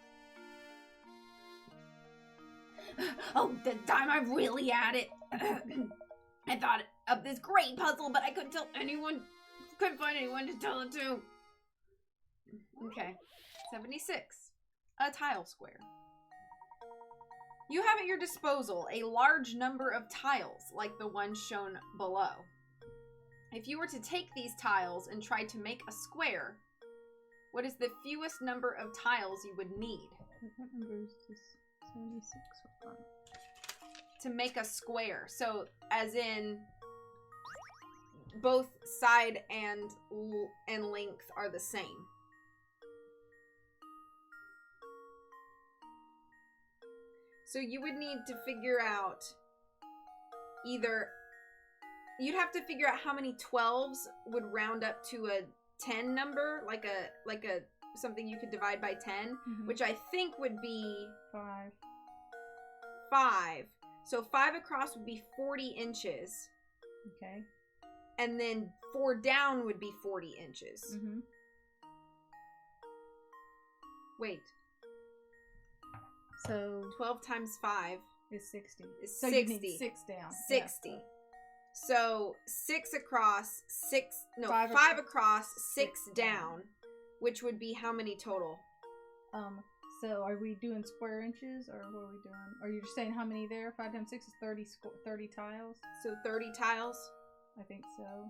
Oh, the time I really had it. I thought of this great puzzle, but I couldn't find anyone to tell it to. Okay. 76. A tile square. You have at your disposal a large number of tiles, like the ones shown below. If you were to take these tiles and try to make a square, what is the fewest number of tiles you would need? What number is this? 76. Hold on. To make a square. So, as in, both side and length are the same. So you would need to figure out either, you'd have to figure out how many 12s would round up to a 10 number, like a something you could divide by 10, which I think would be 5. So 5 across would be 40 inches. Okay. And then 4 down would be 40 inches. Wait. So 12 times 5 is 60. is So 60. you need 6 down. 60. Yeah. So 6 across, 5 across, 6 down, which would be how many total? So are we doing square inches, or what are we doing? Are you just saying how many there? 5 times 6 is 30 tiles? So 30 tiles? I think so.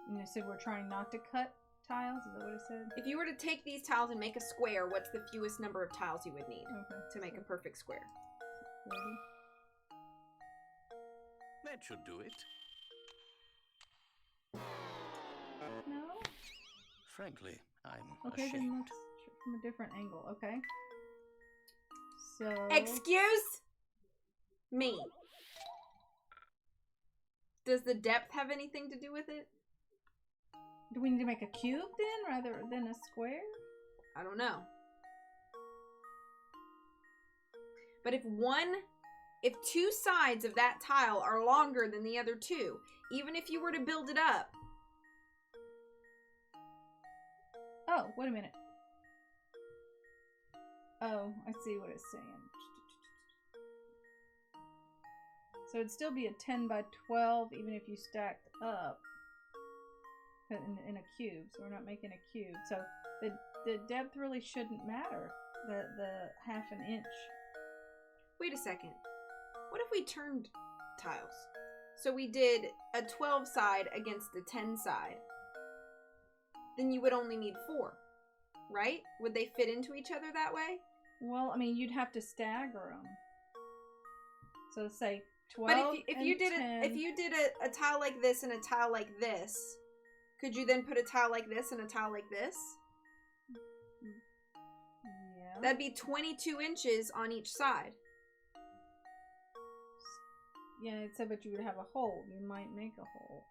And it said we're trying not to cut tiles? Is that what it said? If you were to take these tiles and make a square, what's the fewest number of tiles you would need to make a perfect square? 30. That should do it. No? Frankly, I'm Okay, then ashamed. let's check from a different angle. Okay. So... Excuse me. Does the depth have anything to do with it? Do we need to make a cube then, rather than a square? I don't know. But if 2 sides of that tile are longer than the other 2, even if you were to build it up. Oh, wait a minute. Oh, I see what it's saying. So it'd still be a 10 by 12 even if you stacked up in a cube. So we're not making a cube. So the depth really shouldn't matter. The half an inch. Wait a second. What if we turned tiles? So we did a 12 side against a 10 side. Then you would only need 4, right? Would they fit into each other that way? Well, I mean, you'd have to stagger them. So say 12 But if you and did a tile like this and a tile like this, could you then put a tile like this and a tile like this? Yeah. That'd be 22 inches on each side. Yeah, it said, but you would have a hole. You might make a hole.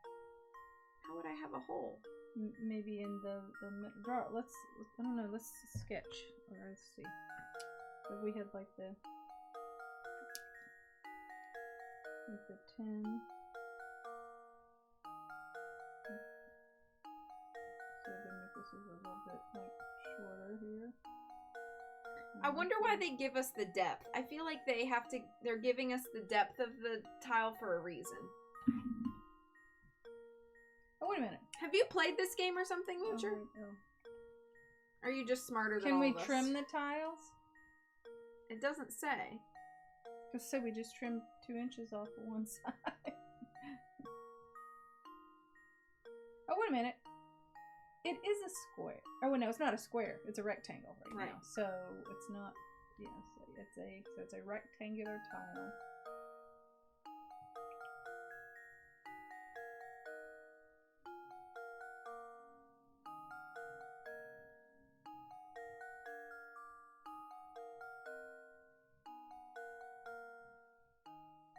How would I have a hole? Maybe in the draw. I don't know. Let's sketch. Or let's see. So we had like the 10. So then if this is a little bit like shorter here. I wonder why they give us the depth. I feel like they're giving us the depth of the tile for a reason. Oh, wait a minute. Have you played this game or something, Moocher? Oh. Are you just smarter than Can all we of us? trim the tiles? It doesn't say. Just say we just trimmed 2 inches off of one side. Oh, wait a minute. It is a square. Oh, no, it's not a square. It's a rectangle right now. So it's not. Yes, it's a rectangular tile.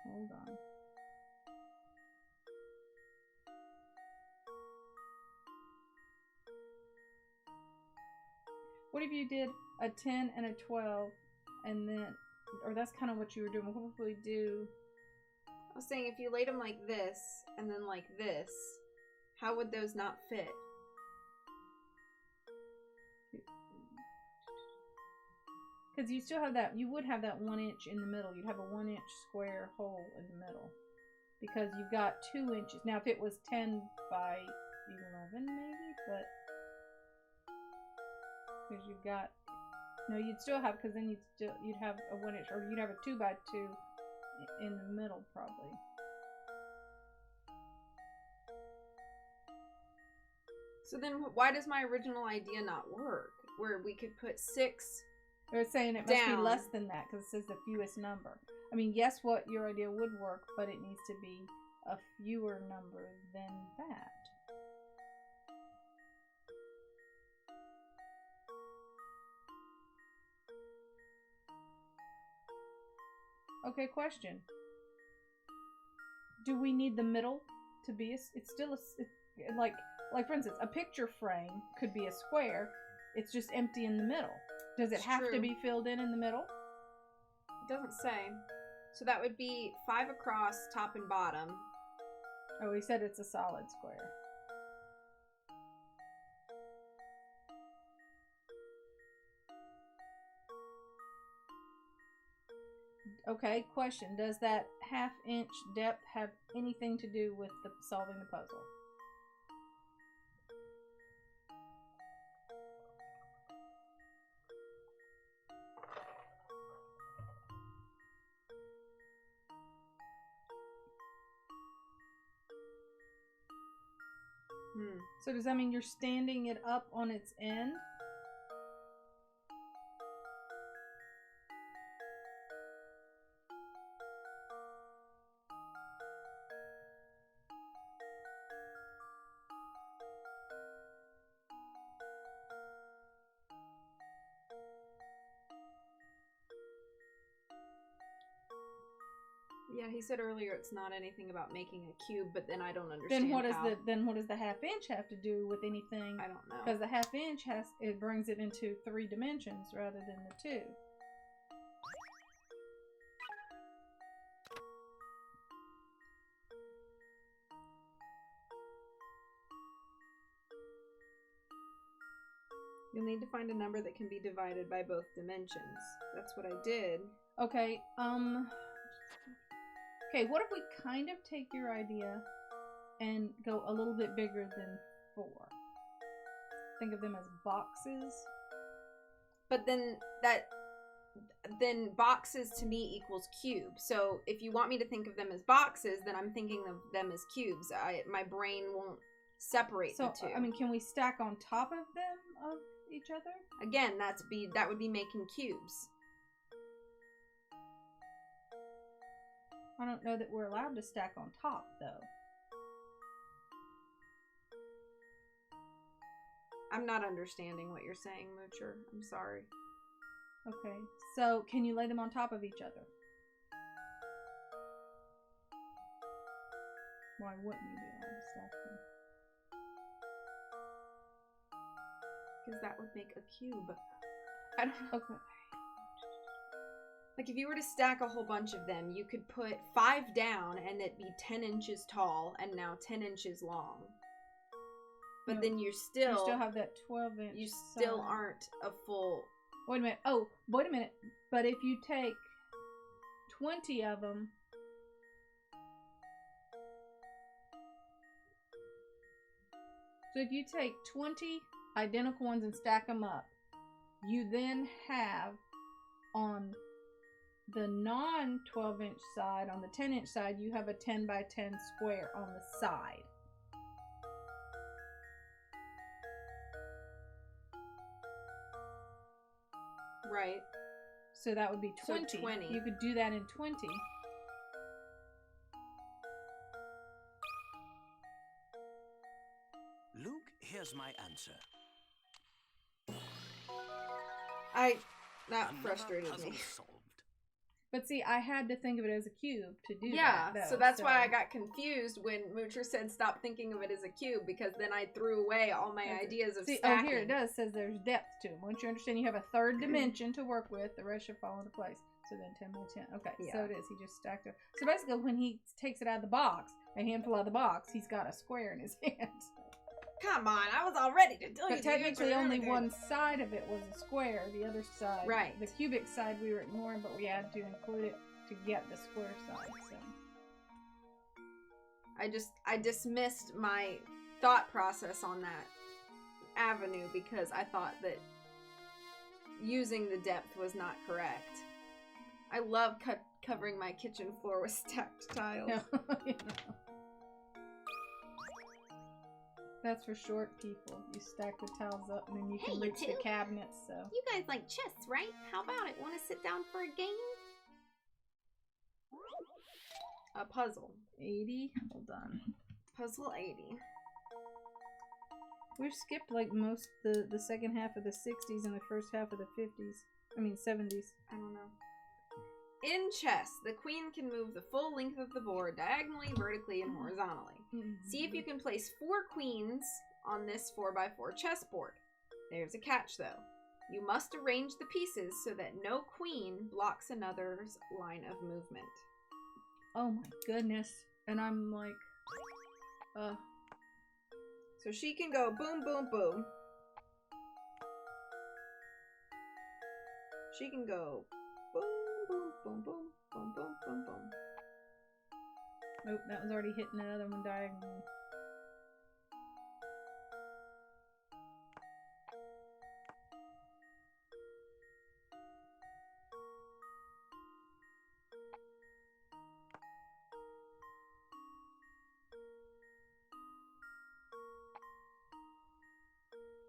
Hold on. What if you did a 10 and a 12 and then, or that's kind of what you were doing. What would we do? I was saying if you laid them like this and then like this, how would those not fit? Because you still have that, you would have that 1 inch in the middle. You'd have a 1 inch square hole in the middle. Because you've got 2 inches. Now, if it was 10 by 11, maybe, but. Because you've got. No, you'd still have, because then you'd have a 1 inch, or you'd have a 2 by 2 in the middle, probably. So then why does my original idea not work? Where we could put 6 They're saying it must down. be less than that because it says the fewest number. I mean, yes, what your idea would work, but it needs to be a fewer number than that. Okay, question. Do we need the middle to be it's still like for instance, a picture frame could be a square. It's just empty in the middle. Does it It's have to true. be filled in the middle? It doesn't say. So that would be 5 across, top and bottom. Oh, he said it's a solid square. Okay, question. Does that 1/2 inch depth have anything to do with the solving the puzzle? So does that mean you're standing it up on its end? Yeah, he said earlier it's not anything about making a cube, but then I don't understand Then what how. does the 1/2 inch have to do with anything? I don't know. Because the 1/2 inch brings it into 3 dimensions rather than the 2. You'll need to find a number that can be divided by both dimensions. That's what I did. Okay, okay, what if we kind of take your idea and go a little bit bigger than 4? Think of them as boxes. But then boxes to me equals cube. So if you want me to think of them as boxes, then I'm thinking of them as cubes. My brain won't separate the two. I mean, can we stack on top of them of each other? Again, that would be making cubes. I don't know that we're allowed to stack on top, though. I'm not understanding what you're saying, Moocher. I'm sorry. Okay, so can you lay them on top of each other? Why wouldn't you be able to stack them? Because that would make a cube. I don't know. Okay. Like, if you were to stack a whole bunch of them, you could put 5 down and it'd be 10 inches tall and now 10 inches long. But No, then you still have that 12-inch. You still side. aren't a full... Wait a minute. Oh, wait a minute. But if you take 20 of them... So if you take 20 identical ones and stack them up, you then have on the non-12-inch side, on the 10-inch side, you have a 10 by 10 square on the side. Right. So that would be 20. So 20. You could do that in 20. Luke, here's my answer. That Another frustrated puzzle me. solved. But see, I had to think of it as a cube to do Yeah, that. so that's why I got confused when Moocher said stop thinking of it as a cube, because then I threw away all my ideas of stacking. Oh, here it does. Says there's depth to them. Once you understand you have a third dimension to work with, the rest should fall into place. So then 10 by 10. Okay, Yeah. so it is. He just stacked it. So basically, when he takes it out of the box, a handful out of the box, he's got a square in his hand. Come on, I was all ready to tell you. But technically only one side of it was a square, the other side. Right. The cubic side we were ignoring, but we had to include it to get the square side, so. I dismissed my thought process on that avenue because I thought that using the depth was not correct. I love covering my kitchen floor with stacked tiles. You know. That's for short people. You stack the tiles up and then you can Hey, you reach the two. cabinets, so. You guys like chess, right? How about it? Want to sit down for a game? A puzzle. 80? Hold on. Puzzle 80. We've skipped like most the second half of the 60s and the first half of the 50s. I mean 70s. I don't know. In chess, the queen can move the full length of the board diagonally, vertically, and horizontally. See if you can place 4 queens on this 4x4 chessboard. There's a catch, though. You must arrange the pieces so that no queen blocks another's line of movement. Oh my goodness. And I'm like, So she can go boom, boom, boom. She can go boom, boom, boom, boom, boom, boom, boom, boom. Nope, that was already hitting another one diagonally.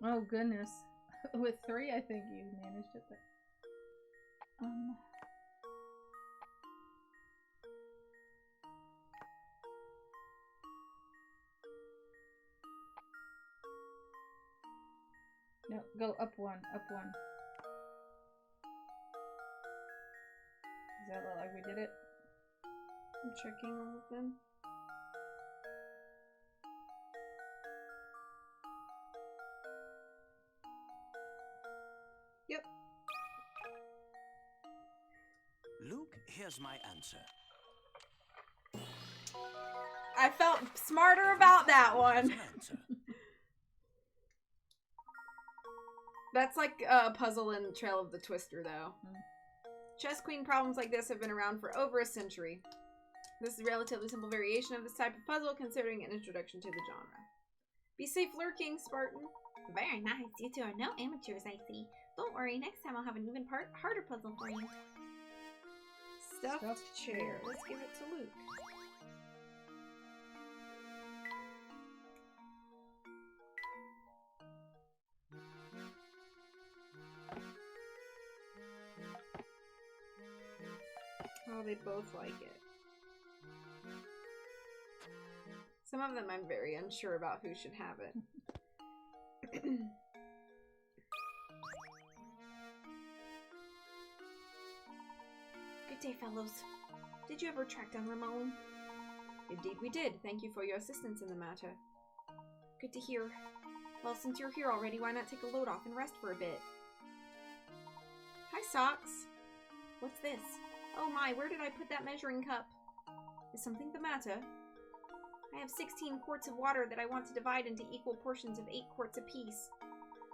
Oh goodness. With 3 I think you managed it, but no, go up 1, up 1. Does that look like we did it? I'm checking all of them. Yep. Luke, here's my answer. I felt smarter about that one. Here's an answer. That's like a puzzle in Trail of the Twister, though. Chess queen problems like this have been around for over a century. This is a relatively simple variation of this type of puzzle, considering an introduction to the genre. Be safe lurking, Spartan. Very nice. You two are no amateurs, I see. Don't worry, next time I'll have an even harder puzzle for you. Stuffed chair. Let's give it to Luke. Oh, they both like it. Some of them I'm very unsure about who should have it. Good day, fellows. Did you ever track down Ramon? Indeed we did. Thank you for your assistance in the matter. Good to hear. Well, since you're here already, why not take a load off and rest for a bit? Hi, Socks. What's this? Oh my, where did I put that measuring cup? Is something the matter? I have 16 quarts of water that I want to divide into equal portions of 8 quarts apiece.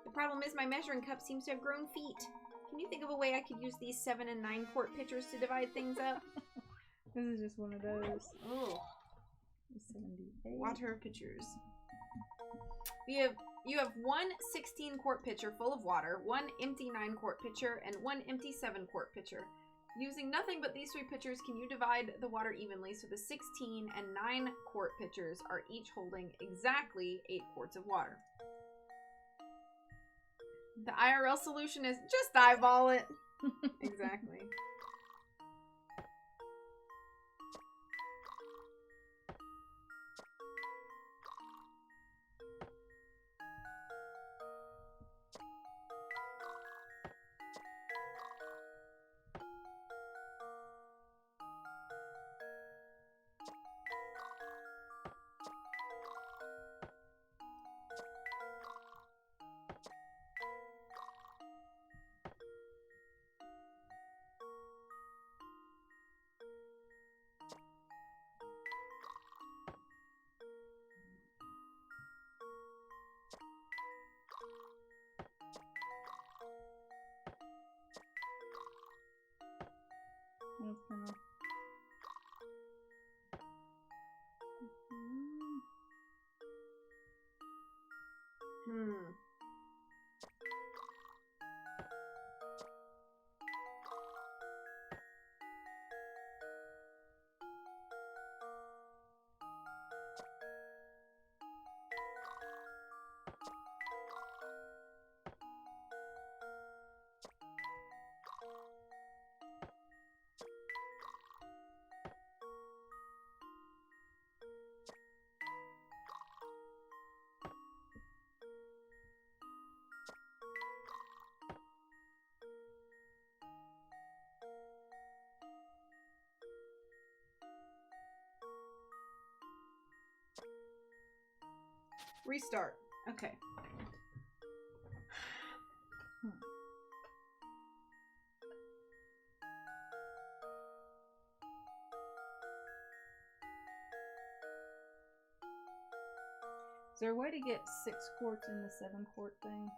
The problem is my measuring cup seems to have grown feet. Can you think of a way I could use these 7 and 9 quart pitchers to divide things up? This is just one of those. Oh. 78. Water pitchers. You have one 16-quart pitcher full of water, one empty 9-quart pitcher, and one empty 7-quart pitcher. Using nothing but these 3 pitchers, can you divide the water evenly so the 16 and 9-quart pitchers are each holding exactly 8 quarts of water? The IRL solution is just eyeball it. Exactly. That's kind of... Restart. Okay. Is there a way to get 6 quartz in the 7 quart thing?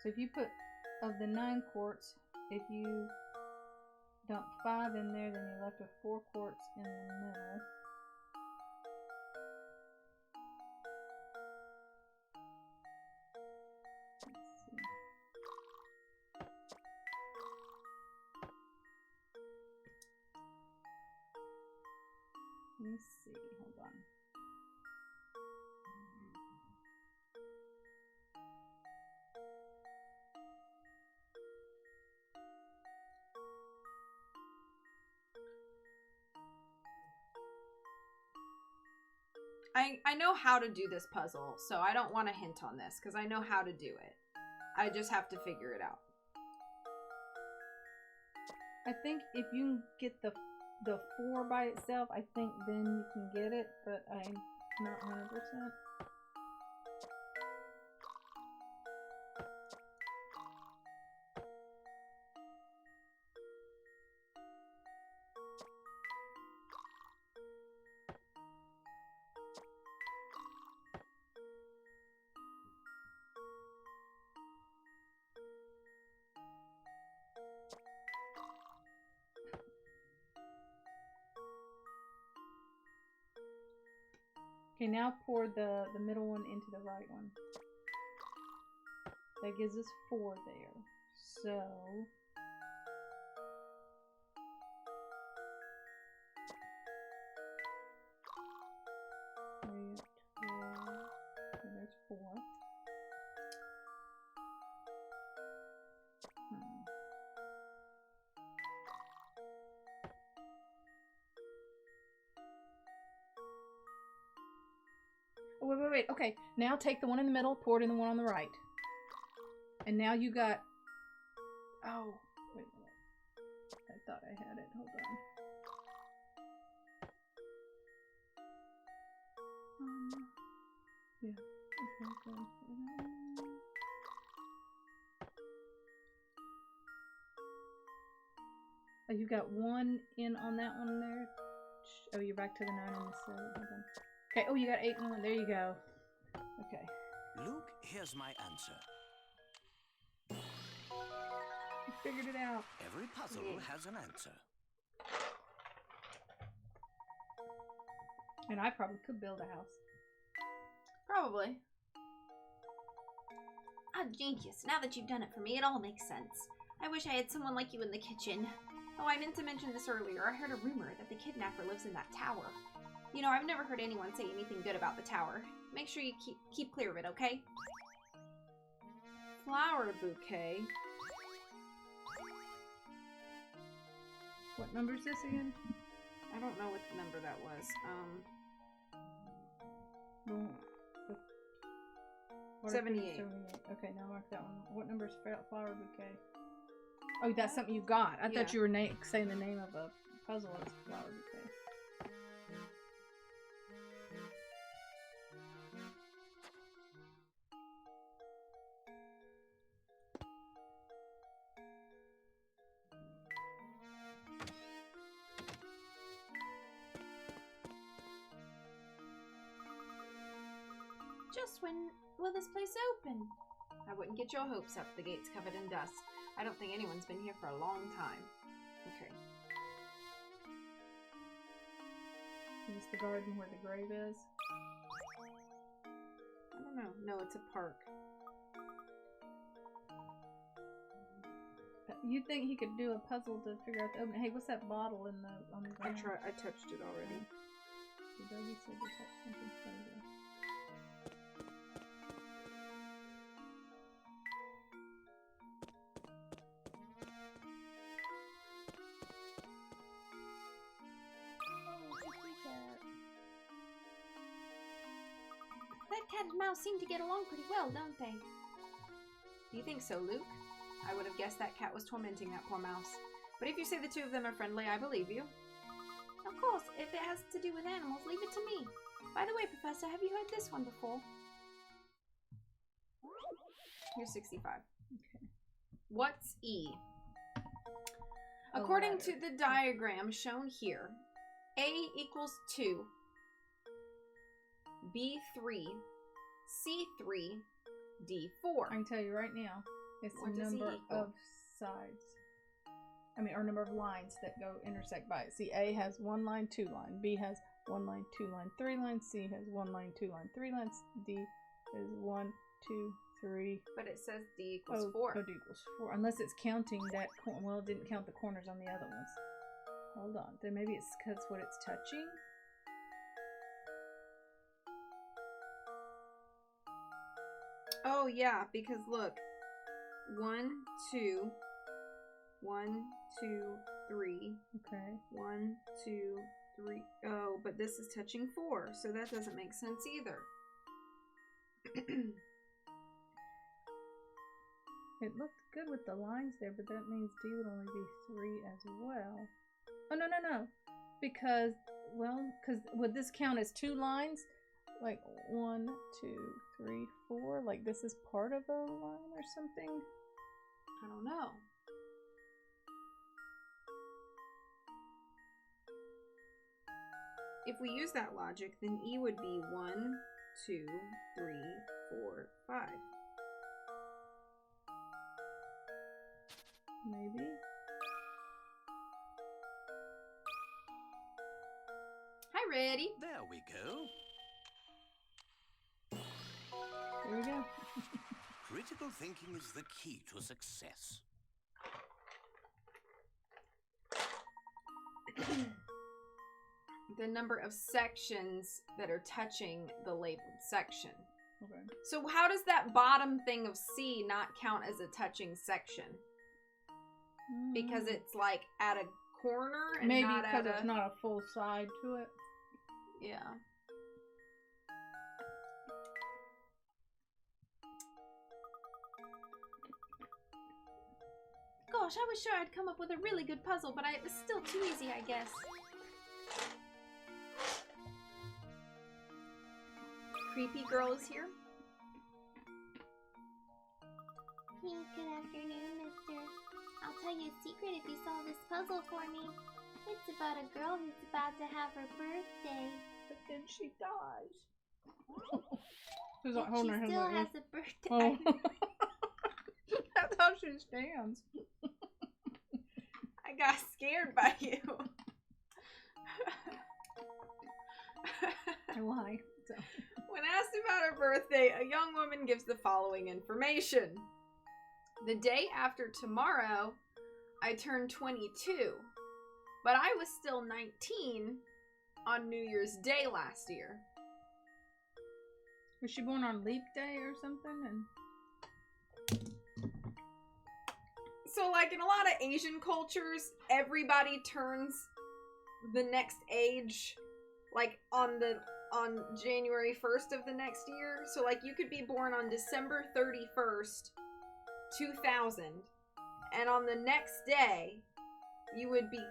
So if you put, of the 9 quartz, if you dump 5 in there, then you're left with 4 quartz in the middle. Let's see. Let me see, hold on. I know how to do this puzzle, so I don't want to hint on this, because I know how to do it. I just have to figure it out. I think if you can get the 4 by itself, I think then you can get it, but I'm not 100%. Okay, now pour the middle one into the right one. That gives us 4 there. So... 12. Okay, there's 4. Oh, wait. Okay, now take the one in the middle, pour it in the one on the right. And now you got... Oh, wait a minute. I thought I had it. Hold on. Yeah. Okay, go. Oh, you got 1 in on that one there. Oh, you're back to the 9 and the 7. Hold on. Okay, oh, you got 8 and 1. There you go. Okay. Luke, here's my answer. You figured it out. Every puzzle has an answer. And I probably could build a house. Probably. Ah, genius. Now that you've done it for me, it all makes sense. I wish I had someone like you in the kitchen. Oh, I meant to mention this earlier. I heard a rumor that the kidnapper lives in that tower. You know, I've never heard anyone say anything good about the tower. Make sure you keep clear of it, okay? Flower bouquet. What number is this again? I don't know what number that was. What 78. 78. Okay, now mark that one. What number is flower bouquet? Oh, that's something you got. I Yeah. thought you were saying the name of a puzzle as flower bouquet. Just when will this place open? I wouldn't get your hopes up. The gate's covered in dust. I don't think anyone's been here for a long time. Okay. Is this the garden where the grave is? I don't know. No, it's a park. You think he could do a puzzle to figure out the opening? Hey, what's that bottle in the on the ground? I touched it already. Did Dougie say to touch something further? That cat and mouse seem to get along pretty well, don't they? Do you think so, Luke? I would have guessed that cat was tormenting that poor mouse. But if you say the two of them are friendly, I believe you. Of course, if it has to do with animals, leave it to me. By the way, Professor, have you heard this one before? Here's 65. Okay. What's E? A According ladder. to the diagram shown here, A equals 2, B 3, C 3, D 4. I can tell you right now, it's What the does he number equal? of sides. Or number of lines that go intersect by it. See, A has 1 line, 2 line. B has 1 line, 2 line, 3 lines. C has 1 line, 2 line, 3 lines. D is 1, 2, 3. But it says D equals 4. D equals 4. Unless it's counting that well, it didn't count the corners on the other ones. Hold on. Then maybe it's because what it's touching. Oh yeah, because look. 1, 2, 1, 2, 3. Okay. 1, 2, 3. Oh, but this is touching 4, so that doesn't make sense either. It looked good with the lines there, but that means D would only be 3 as well. Oh, no. Because would this count as 2 lines? Like 1, 2, 3, 4? Like this is part of a line or something? I don't know. If we use that logic, then E would be 1, 2, 3, 4, 5. Maybe. Hi, Reddy. There we go. There we go. Critical thinking is the key to success. The number of sections that are touching the labeled section. Okay. So how does that bottom thing of C not count as a touching section? Because it's like at a corner and maybe not because at it's a... not a full side to it. Yeah. Gosh, I was sure I'd come up with a really good puzzle, but it was still too easy, I guess. Creepy girl is here. Hey, good afternoon, mister. I'll tell you a secret if you solve this puzzle for me. It's about a girl who's about to have her birthday. But then she dies. Who's But holding her she hand still like has this? a birthday. Oh. That's how she stands. I got scared by you. Why? So. When asked about her birthday, a young woman gives the following information. The day after tomorrow, I turned 22, but I was still 19 on New Year's Day last year. Was she born on Leap Day or something? And So, like, in a lot of Asian cultures, everybody turns the next age, like, on the on January 1st of the next year. So, like, you could be born on December 31st, 2000, and on the next day, you would be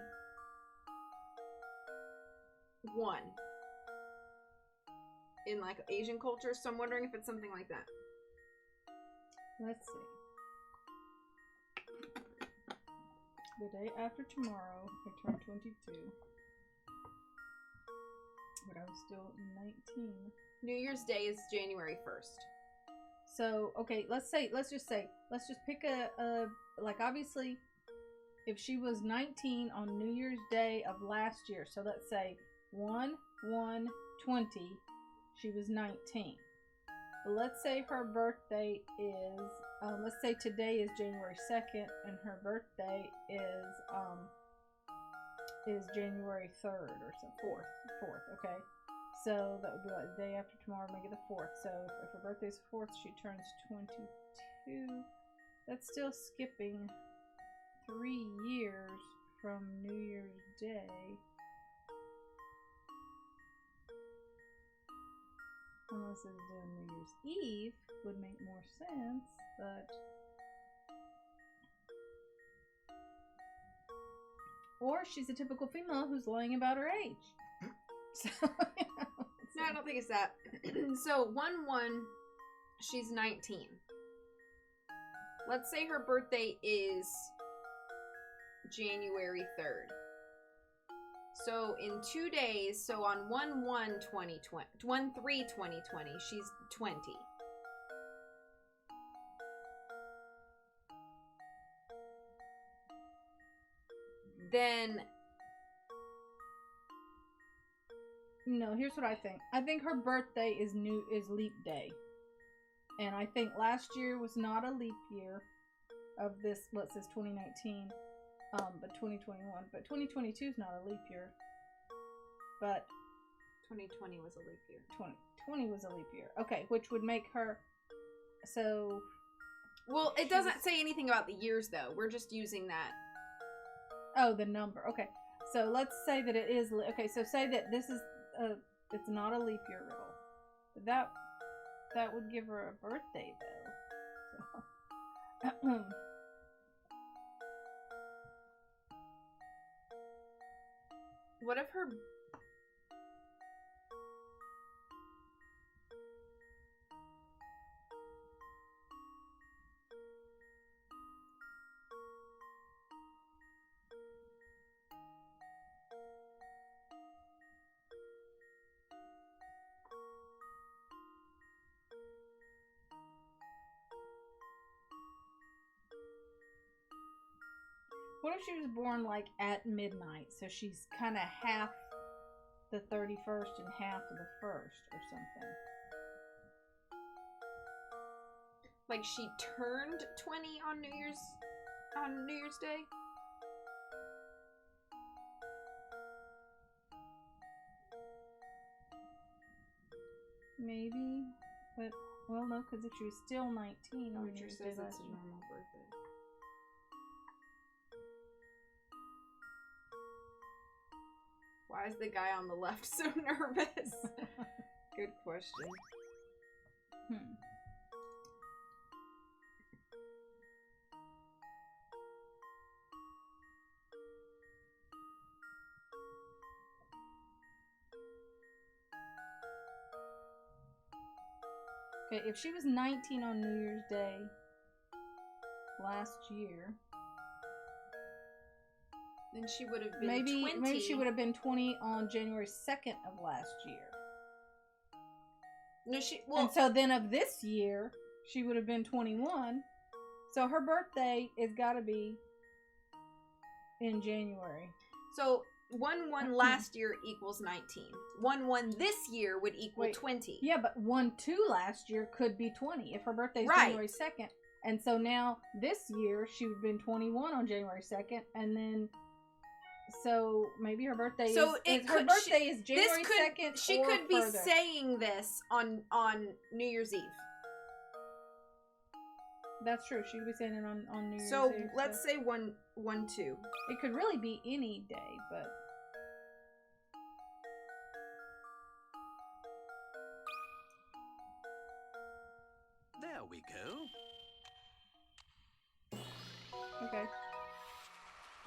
1 in, like, Asian culture. So I'm wondering if it's something like that. Let's see. The day after tomorrow, I turned 22. But I was still 19. New Year's Day is January 1st. So, okay, let's just pick a like, obviously, if she was 19 on New Year's Day of last year, so let's say 1/1/20, she was 19. But let's say her birthday is, let's say today is January 2nd, and her birthday is January 3rd or some 4th, okay? So that would be like the day after tomorrow, make it the 4th. So if her birthday's the 4th, she turns 22. That's still skipping 3 years from New Year's Day. Unless it's doing New Year's Eve, would make more sense, but... Or she's a typical female who's lying about her age. So, No, I don't think it's that. So 1/1, she's 19. Let's say her birthday is January 3rd. So in 2 days, so on 1/1/2020, 1/3/2020, she's 20. Then no, here's what I think. I think her birthday is leap day. And I think last year was not a leap year of this, what says 2019, but 2021. But 2022 is not a leap year. But 2020 was a leap year. 2020 was a leap year. Okay, which would make her, so... Well, it doesn't say anything about the years, though. We're just using that. Oh, the number. Okay. So let's say that it is, okay, so say that this is, it's not a leap year riddle. That would give her a birthday, though. So, what if her... What if she was born, like, at midnight? So she's kind of half the 31st and half of the 1st or something. Like, she turned 20 on New Year's Day? Maybe. But, well, no, because if she was still 19 on New Richard Year's says Day it's last a year. normal birthday. Why is the guy on the left so nervous? Good question. Okay, if she was 19 on New Year's Day last year, Then she would have been maybe 20. maybe she would have been 20 on January 2nd of last year. No, well, and so then of this year, she would have been 21. So her birthday is got to be in January. so 1/1 last year equals 19. 1/1 this year would equal 20. Yeah, but 1/2 last year could be 20 if her birthday is Right. January 2nd. And so now this year she would have been 21 on January 2nd, and then so maybe her birthday So is it her could- birthday is January 2nd. She or could be further. saying this on New Year's Eve. That's true. She could be saying it on New Year's So Eve. let's say 1/2. It could really be any day, but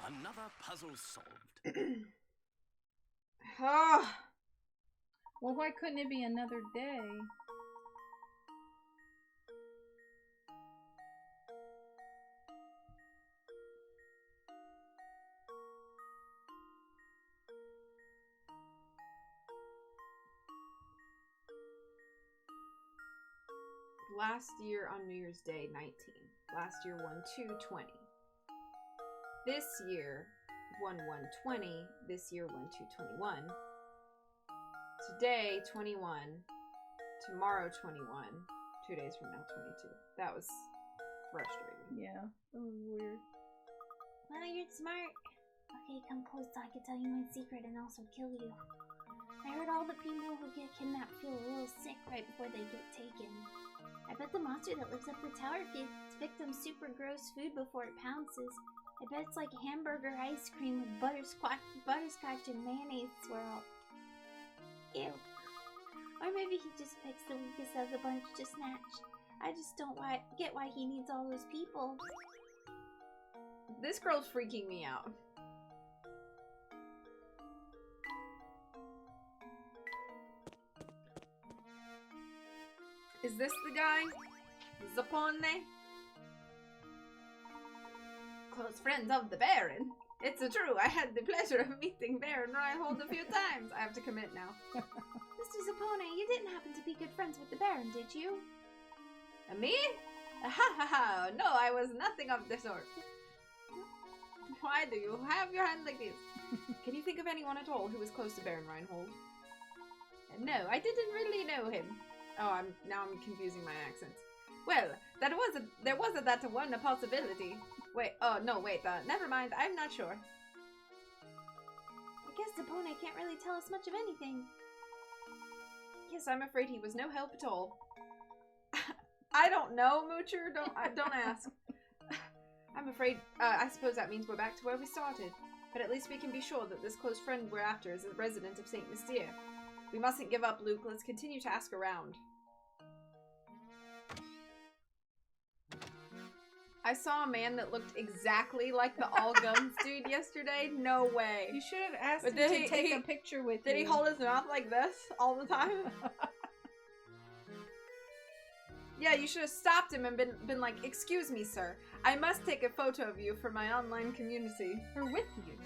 Another puzzle solved. Ah, Well, why couldn't it be another day? last year on New Year's Day, 19. Last year won 220. This year won 120. This year won 221. Today, 21. Tomorrow, 21. 2 days from now, 22. That was frustrating. Yeah, that was weird. Well, you're smart. Okay, come close so I can tell you my secret and also kill you. I heard all the people who get kidnapped feel a little sick right before they get taken. I bet the monster that lives up the tower gives victims super gross food before it pounces. I bet it's like hamburger ice cream with butterscotch and mayonnaise swirl. Ew. Or maybe he just picks the weakest of the bunch to snatch. I just don't get why he needs all those people. This girl's freaking me out. Is this the guy? Zapone? Close friends of the Baron. It's true, I had the pleasure of meeting Baron Reinhold a few times. I have to commit now. Mr. Zapone, you didn't happen to be good friends with the Baron, did you? Me? Ha ha ha! No, I was nothing of the sort. Why do you have your hand like this? Can you think of anyone at all who was close to Baron Reinhold? No, I didn't really know him. Oh, I'm confusing my accents. Well, there was that one possibility. Wait, never mind, I'm not sure. I guess Zapone can't really tell us much of anything. Yes, I'm afraid he was no help at all. I don't know, Moocher, don't ask. I'm afraid, I suppose that means we're back to where we started. But at least we can be sure that this close friend we're after is a resident of St. Mystere. We mustn't give up, Luke. Let's continue to ask around. I saw a man that looked exactly like the All Guns dude yesterday. No way. You should have asked But him did to take a picture with you. Did he hold his mouth like this all the time? Yeah, you should have stopped him and been like, "Excuse me, sir. I must take a photo of you for my online community." Or with you.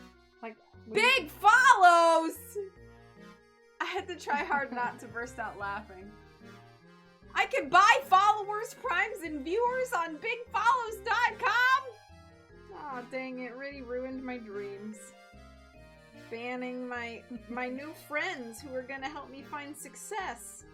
Like, Big follows! I had to try hard not to burst out laughing. I can buy followers, primes, and viewers on bigfollows.com! Aw, dang, it really ruined my dreams. Banning my new friends who are gonna help me find success.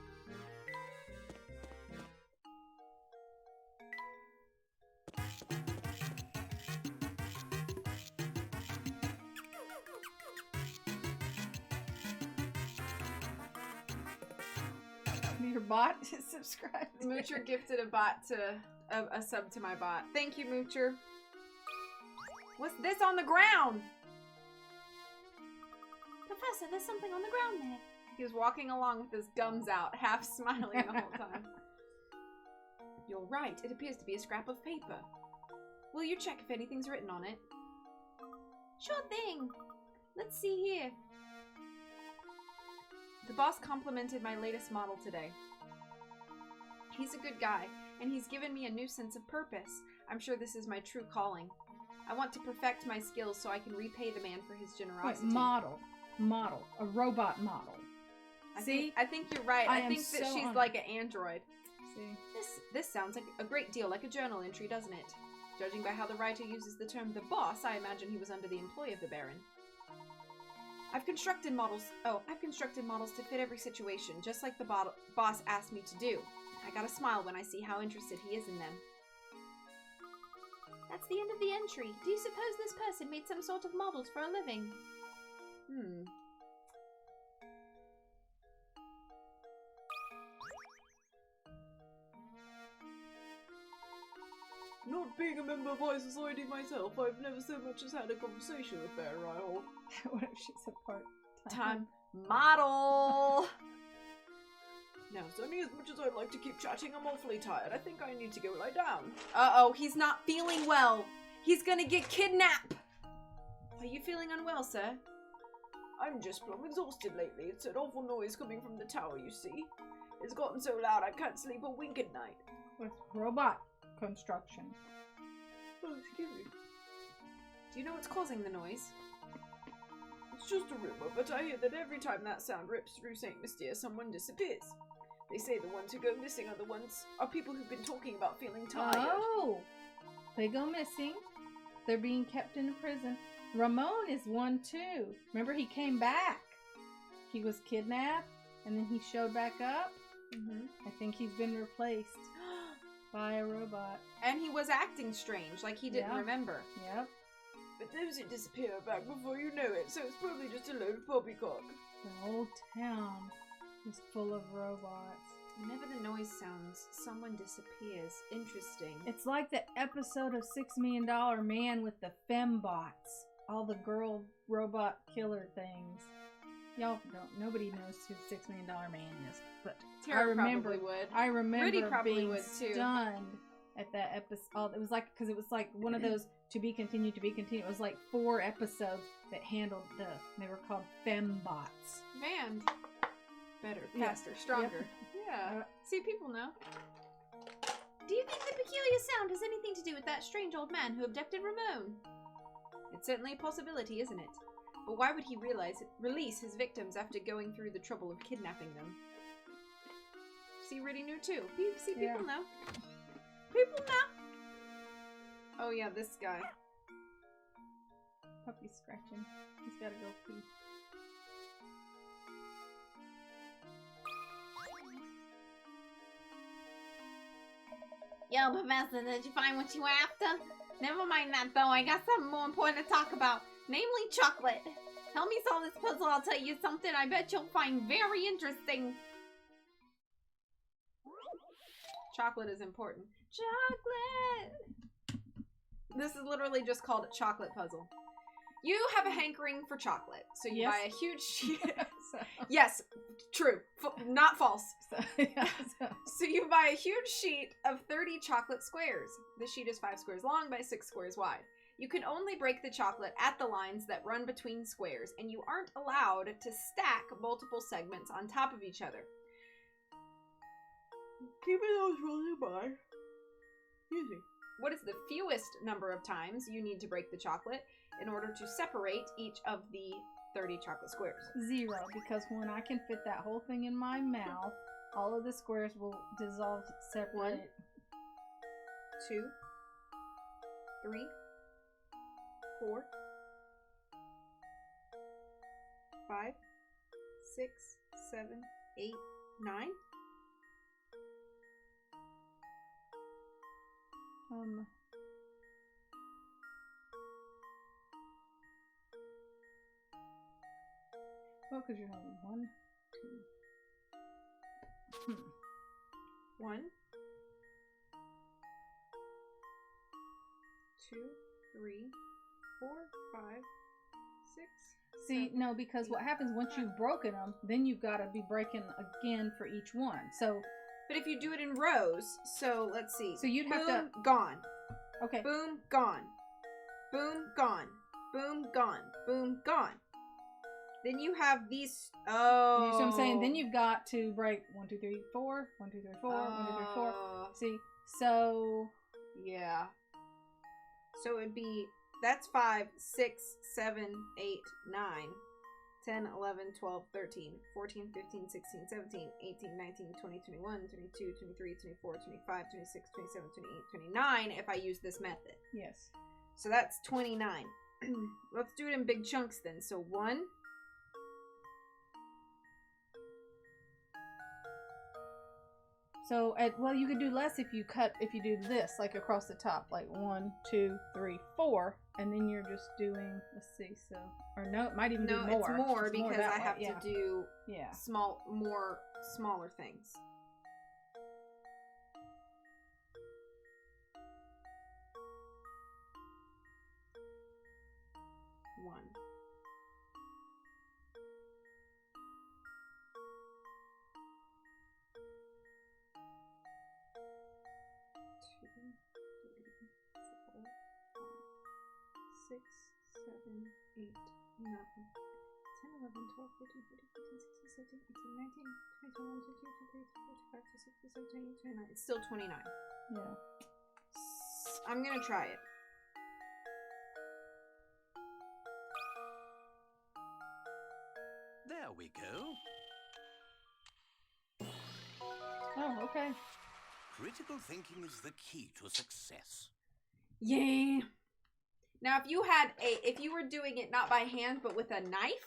your bot is subscribed. Moocher gifted a sub to my bot. Thank you, Moocher. What's this on the ground? Professor, there's something on the ground there. He was walking along with his gums out, half smiling the whole time. You're right, it appears to be a scrap of paper. Will you check if anything's written on it? Sure thing. Let's see here. The boss complimented my latest model today. He's a good guy, and he's given me a new sense of purpose. I'm sure this is my true calling. I want to perfect my skills so I can repay the man for his generosity. Wait, model. A robot model. I think you're right. I think that so she's like an android. See? This sounds like a great deal like a journal entry, doesn't it? Judging by how the writer uses the term the boss, I imagine he was under the employ of the Baron. I've constructed models to fit every situation, just like the boss asked me to do. I gotta smile when I see how interested he is in them. That's the end of the entry. Do you suppose this person made some sort of models for a living? Not being a member of high society myself, I've never so much as had a conversation with Baron Reinhold. What if she's a part-time model? Now, Sonny, as much as I'd like to keep chatting, I'm awfully tired. I think I need to go lie down. Uh-oh, he's not feeling well. He's gonna get kidnapped. Are you feeling unwell, sir? I'm just plumb exhausted lately. It's an awful noise coming from the tower, you see. It's gotten so loud I can't sleep a wink at night. With robot construction. Oh, excuse me. Do you know what's causing the noise? It's just a rumor, but I hear that every time that sound rips through St. Mystere, someone disappears. They say the ones who go missing are people who've been talking about feeling tired. Oh! They go missing. They're being kept in a prison. Ramon is one too. Remember, he came back. He was kidnapped, and then he showed back up. Mm-hmm. I think he's been replaced by a robot. And he was acting strange, like he didn't remember. Yep. But those who disappear are back before you know it, so it's probably just a load of poppycock. The whole town is full of robots. Whenever the noise sounds, someone disappears. Interesting. It's like the episode of $6 Million Man with the fembots. All the girl robot killer things. Y'all don't. Nobody knows who $6 Million Man is, but Tara probably would. I remember Rudy probably being would too. stunned at that episode. It was like, because it was like one of those to be continued. It was like 4 episodes that handled they were called fembots. Man. Better, Yeah. faster, stronger. Yep. Yeah. See, people know. Do you think the peculiar sound has anything to do with that strange old man who abducted Ramon? It's certainly a possibility, isn't it? But why would he release his victims after going through the trouble of kidnapping them? See, Rudy knew too. See, people know. People know. Oh yeah, this guy. Puppy's scratching. He's gotta go pee. Yo, Professor, did you find what you were after? Never mind that, though. I got something more important to talk about. Namely, chocolate. Help me solve this puzzle. I'll tell you something I bet you'll find very interesting. Chocolate is important. Chocolate! This is literally just called a chocolate puzzle. You have a hankering for chocolate, so you buy a huge sheet. Yes, true. Not false. So you buy a huge sheet of 30 chocolate squares. The sheet is 5 squares long by 6 squares wide. You can only break the chocolate at the lines that run between squares, and you aren't allowed to stack multiple segments on top of each other. Keeping those rolling by. Excuse me. What is the fewest number of times you need to break the chocolate in order to separate each of the 30 chocolate squares? 0, because when I can fit that whole thing in my mouth, all of the squares will dissolve separate. 1, 2, 3, 4, 5, 6, 7, 8, 9. Well, because you're only 1, 2. 1, 2, 3, 4, 5, 6. See, no, because what happens once you've broken them, then you've got to be breaking again for each one. So, but if you do it in rows, so let's see. So you'd have boom, to. Gone. Okay. Boom, gone. Boom, gone. Boom, gone. Boom, gone. Then you have these. Oh. You see what I'm saying? Then you've got to break 1, 2, 3, 4. 1, 2, 3, 4. 1, 2, 3, 4. See, so. Yeah. So it'd be. That's 5, 6, 7, 8, 9, 10, 11, 12, 13, 14, 15, 16, 17, 18, 19, 20, 21, 22, 23, 24, 25, 26, 27, 28, 29 if I use this method. Yes. So that's 29. Let's do it in big chunks then. So 1. So, well, you could do less if you do this, like across the top, like 1, 2, 3, 4, and then you're just doing, let's see, so, or no, it might even be more. No, it's more because that I way, have to do smaller things. One. Two, 3, 4, 5, 6, 7, 8, 9, 10, 11, 12, 13, 14, 15, 16, 17, 18, 19, 20, 21, 22, 23, 24, 25, 26, 27, 28, 29. It's still 29. Yeah. I'm gonna try it. There we go. Oh, okay. Critical thinking is the key to success. Yeah. Now, if you were doing it not by hand but with a knife,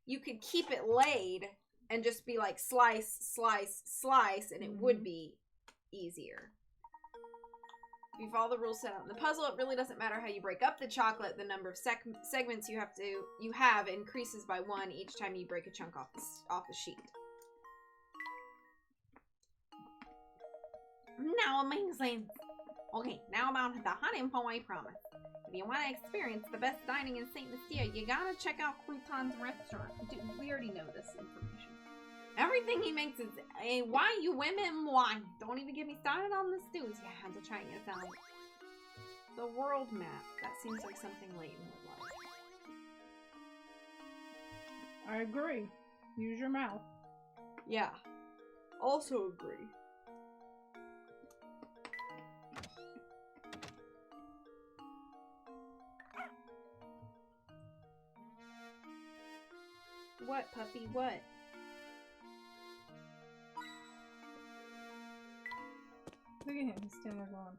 you could keep it laid and just be like slice, slice, slice, and it would be easier. If you follow the rules set out in the puzzle, it really doesn't matter how you break up the chocolate. The number of segments you have increases by 1 each time you break a chunk off the sheet. Now it makes sense. Okay, now about the honey pie promise. If you want to experience the best dining in St. Lucia, you gotta check out Crouton's restaurant. Dude, we already know this information. Everything he makes is why you women, why? Don't even get me started on the stews. You had to try it yourself. The world map. That seems like something Layton would like. I agree. Use your mouth. Yeah. Also agree. What, puppy? What? Look at him. He's standing there going.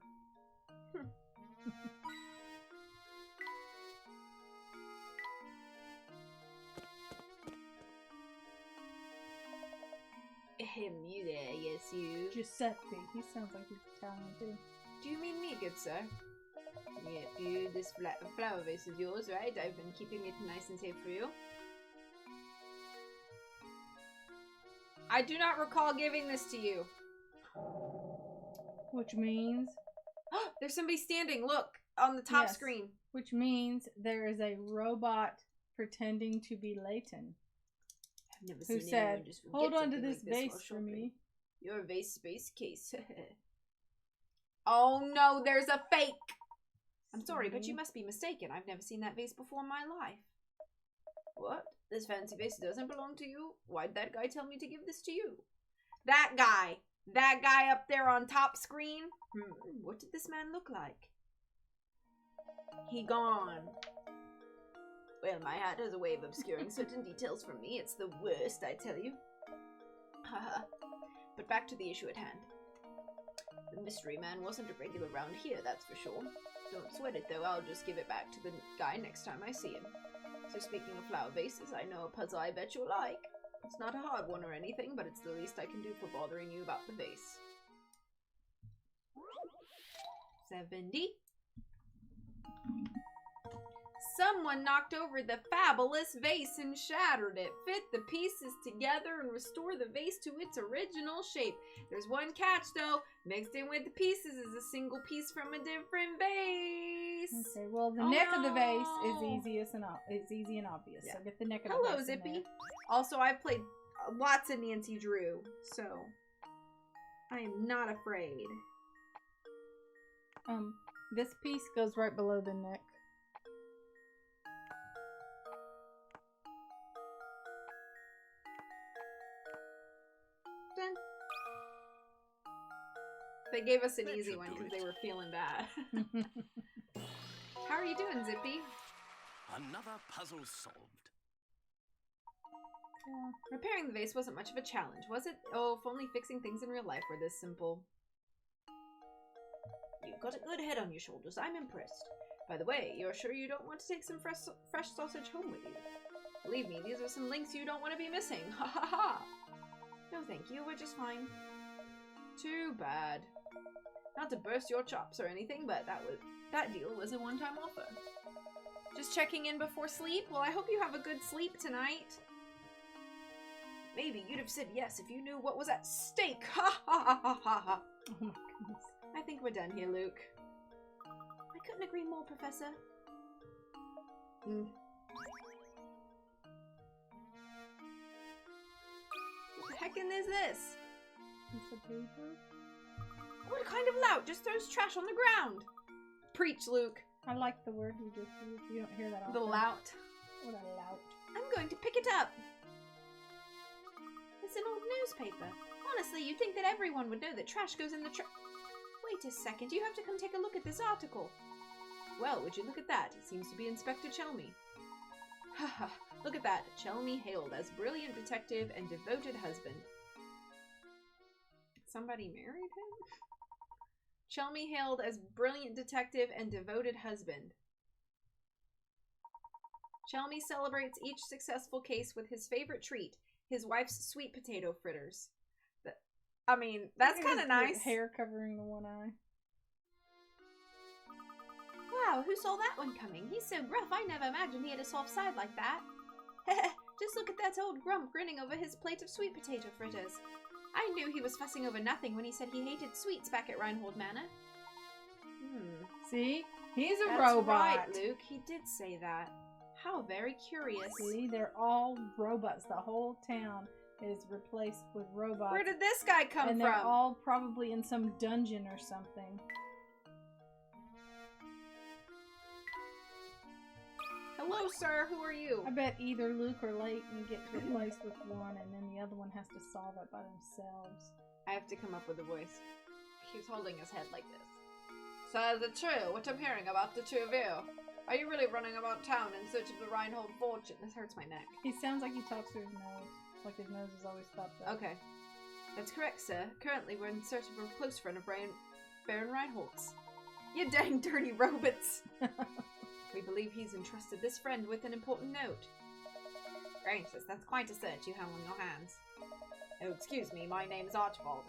You there, yes you. Giuseppe. He sounds like he's Italian too. Do you mean me, good sir? Yep, you, this flower vase is yours, right? I've been keeping it nice and safe for you. I do not recall giving this to you. Which means... There's somebody standing, look, on the top screen. Which means there is a robot pretending to be Layton. I've never who seen said, anyone just forget hold on to something this like this while vase for shopping. me. Your vase space case. Oh no, there's a fake! I'm sorry, but you must be mistaken. I've never seen that vase before in my life. What? This fancy vase doesn't belong to you? Why'd that guy tell me to give this to you? That guy! That guy up there on top screen? What did this man look like? He gone. Well, my hat has a way of obscuring certain details from me. It's the worst, I tell you. Haha. But back to the issue at hand. The mystery man wasn't a regular round here, that's for sure. Don't sweat it, though. I'll just give it back to the guy next time I see him. So speaking of flower vases, I know a puzzle I bet you'll like. It's not a hard one or anything, but it's the least I can do for bothering you about the vase. 70. Someone knocked over the fabulous vase and shattered it. Fit the pieces together and restore the vase to its original shape. There's one catch though. Mixed in with the pieces is a single piece from a different vase. Okay, well the neck of the vase is easy and obvious. Yeah. So get the neck of the Hello, vase in Zippy. there. Also, I've played lots of Nancy Drew, so I am not afraid. This piece goes right below the neck. Done. They gave us an That easy should one do because it. they were feeling bad. How are you doing, Zippy? Another puzzle solved. Repairing the vase wasn't much of a challenge, was it? Oh, if only fixing things in real life were this simple. You've got a good head on your shoulders. I'm impressed. By the way, you're sure you don't want to take some fresh sausage home with you? Believe me, these are some links you don't want to be missing. Ha ha ha! No thank you, we're just fine. Too bad. Not to burst your chops or anything, but that deal was a one-time offer. Just checking in before sleep? Well, I hope you have a good sleep tonight. Maybe you'd have said yes if you knew what was at stake. Ha ha ha ha ha ha. Oh my goodness. I think we're done here, Luke. I couldn't agree more, Professor. What the heck is this? Piece of paper? What kind of lout just throws trash on the ground? Preach, Luke. I like the word you just used. You don't hear that often. The lout. What a lout. I'm going to pick it up. It's an old newspaper. Honestly, you'd think that everyone would know that trash goes in the Wait a second, you have to come take a look at this article. Well, would you look at that? It seems to be Inspector Chelmy. Haha, look at that. Chelmy hailed as brilliant detective and devoted husband. Somebody married him? Chelmy hailed as brilliant detective and devoted husband. Chelmy celebrates each successful case with his favorite treat, his wife's sweet potato fritters. I mean, that's kind of nice. Hair covering the one eye. Wow, who saw that one coming? He's so gruff, I never imagined he had a soft side like that. Just look at that old grump grinning over his plate of sweet potato fritters. I knew he was fussing over nothing when he said he hated sweets back at Reinhold Manor. See? He's a That's robot. right, Luke. He did say that. How very curious. See, they're all robots. The whole town is replaced with robots. Where did this guy come and from? they're all probably in some dungeon or something. Hello, sir. Who are you? I bet either Luke or Layton get replaced with one, and then the other one has to solve it by themselves. I have to come up with a voice. He's holding his head like this. So is it true, what I'm hearing about the two of you? Are you really running about town in search of the Reinhold fortune? This hurts my neck. He sounds like he talks through his nose. Like his nose is always stopped up. Okay. That's correct, sir. Currently, we're in search of a close friend of Baron Reinhold's. You dang dirty robots! We believe he's entrusted this friend with an important note. Gracious, that's quite a search you have on your hands. Oh, excuse me, my name's Archibald.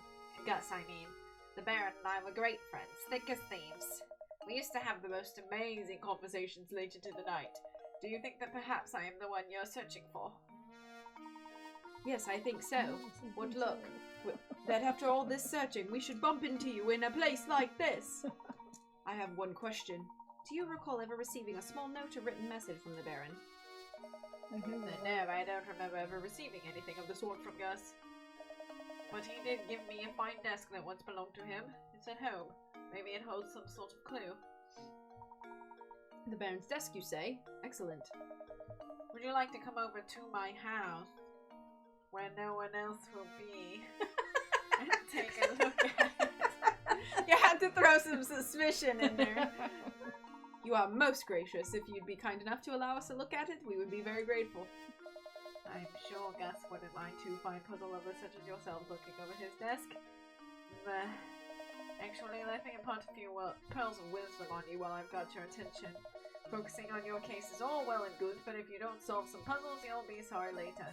Gus, I mean. The Baron and I were great friends, thick as thieves. We used to have the most amazing conversations late into the night. Do you think that perhaps I am the one you're searching for? Yes, I think so. What look, that after all this searching, we should bump into you in a place like this. I have one question. Do you recall ever receiving a small note or written message from the Baron? No, I don't remember ever receiving anything of the sort from Gus. But he did give me a fine desk that once belonged to him. It's at home. Maybe it holds some sort of clue. The Baron's desk, you say? Excellent. Would you like to come over to my house, where no one else will be, and take a look at it? You have to throw some suspicion in there. You are most gracious. If you'd be kind enough to allow us to look at it, we would be very grateful. I'm sure Gus wouldn't mind two fine puzzle lovers such as yourselves looking over his desk. Actually, let me impart a few pearls of wisdom on you while I've got your attention. Focusing on your case is all well and good, but if you don't solve some puzzles, you'll be sorry later.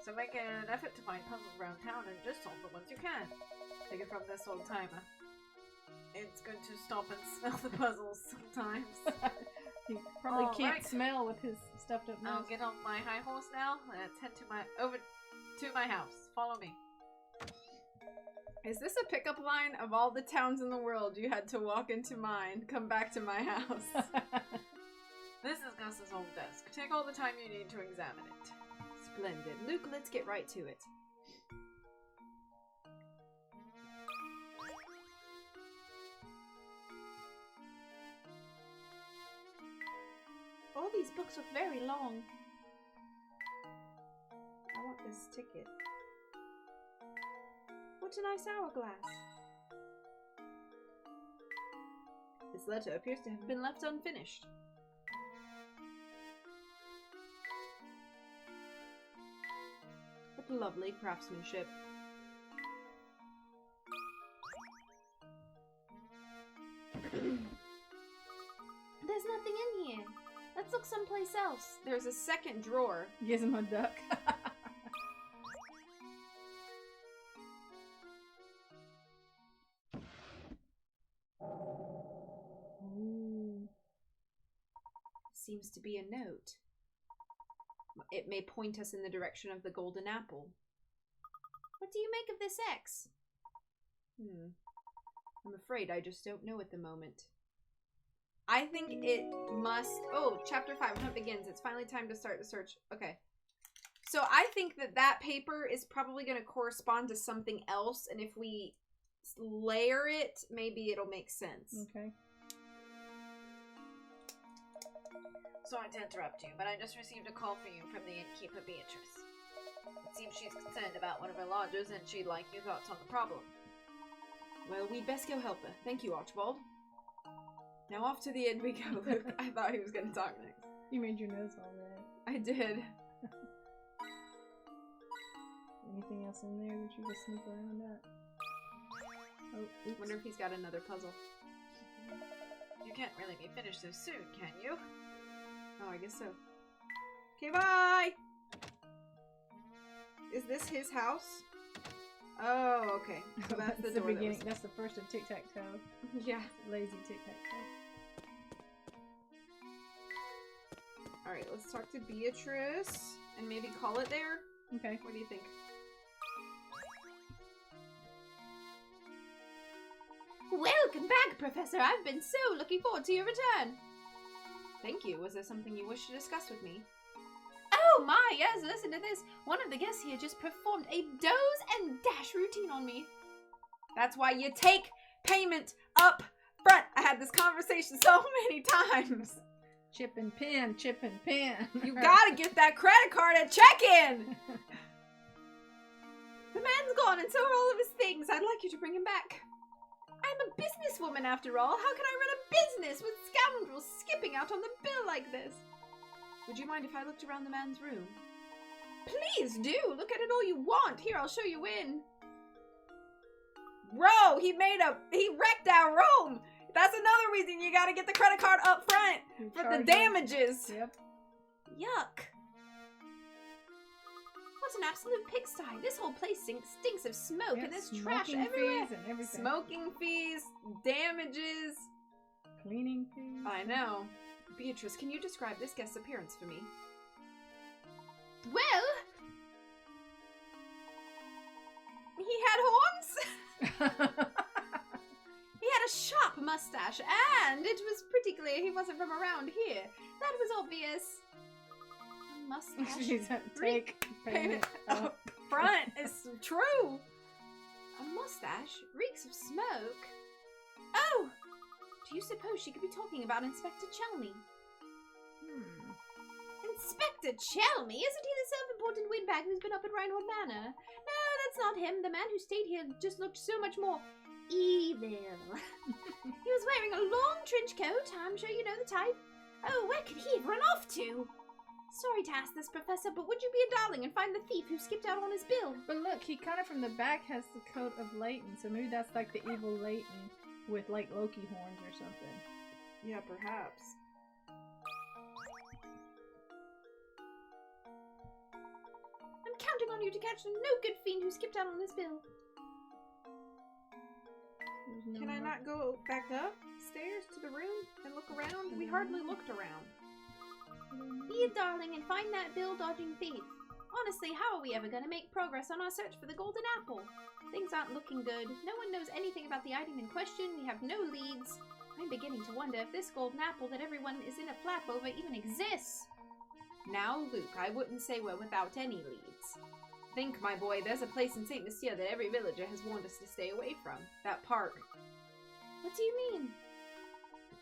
So make an effort to find puzzles around town and just solve the ones you can. Take it from this old timer. It's good to stop and smell the puzzles sometimes. He probably can't right. smell with his stuffed up nose. I'll get on my high horse now. Let's head over to my house. Follow me. Is this a pickup line? Of all the towns in the world, you had to walk into mine. Come back to my house. This is Gus's old desk. Take all the time you need to examine it. Splendid. Luke, let's get right to it. All these books look very long. I want this ticket. What a nice hourglass. This letter appears to have been left unfinished. What lovely craftsmanship. There's nothing in here. Let's look someplace else. There's a second drawer. Gizmo Duck. Ooh. Seems to be a note. It may point us in the direction of the golden apple. What do you make of this X? I'm afraid I just don't know at the moment. I think it must... Oh, chapter 5, hunt begins. It's finally time to start the search. Okay. So I think that that paper is probably going to correspond to something else, and if we layer it, maybe it'll make sense. Okay. Sorry to interrupt you, but I just received a call for you from the innkeeper Beatrice. It seems she's concerned about one of her lodgers, and she'd like your thoughts on the problem. Well, we'd best go help her. Thank you, Archibald. Now off to the inn we go, Luke. I thought he was going to talk next. You made your nose all red. I did. Anything else in there that you just sneak around at? Oh, oops. Wonder if he's got another puzzle. You can't really be finished so soon, can you? Oh, I guess so. Okay, bye! Is this his house? Oh, okay. So that's the door beginning. That's the first of tic-tac-toe. Yeah. Lazy tic-tac-toe. Alright, let's talk to Beatrice and maybe call it there. Okay. What do you think? Welcome back, Professor. I've been so looking forward to your return. Thank you. Was there something you wish to discuss with me? Oh my, yes, listen to this. One of the guests here just performed a doze and dash routine on me. That's why you take payment up front. I had this conversation so many times. Chip and pin, chip and pin. You gotta get that credit card at check-in. The man's gone and so are all of his things. I'd like you to bring him back. I'm a businesswoman after all. How can I run a business with scoundrels skipping out on the bill like this? Would you mind if I looked around the man's room? Please do. Look at it all you want. Here, I'll show you in. Bro, he wrecked our room. That's another reason you gotta get the credit card up front for the damages. Yep. Yuck. What an absolute pigsty. This whole place stinks of smoke and there's trash everywhere. And everything. Smoking fees, damages. Cleaning fees. I know. Beatrice, can you describe this guest's appearance for me? Well, he had horns. He had a sharp mustache, and it was pretty clear he wasn't from around here. That was obvious. A mustache. She's take payment up front. It's true. A mustache reeks of smoke. Oh! Do you suppose she could be talking about Inspector Chelmy? Inspector Chelmy? Isn't he the self-important windbag who's been up at Reinhold Manor? No, that's not him. The man who stayed here just looked so much more evil. He was wearing a long trench coat. I'm sure you know the type. Oh, where could he have run off to? Sorry to ask this, Professor, but would you be a darling and find the thief who skipped out on his bill? But look, he kind of from the back has the coat of Layton, so maybe that's like the evil Layton with like Loki horns or something. Yeah, perhaps. I'm counting on you to catch the no-good fiend who skipped out on this bill. Can I not go back upstairs to the room and look around? We hardly looked around. Be a darling and find that bill-dodging thief. Honestly, how are we ever going to make progress on our search for the golden apple? Things aren't looking good. No one knows anything about the item in question. We have no leads. I'm beginning to wonder if this golden apple that everyone is in a flap over even exists. Now, Luke, I wouldn't say we're without any leads. Think, my boy, there's a place in St. Lucia that every villager has warned us to stay away from. That park. What do you mean?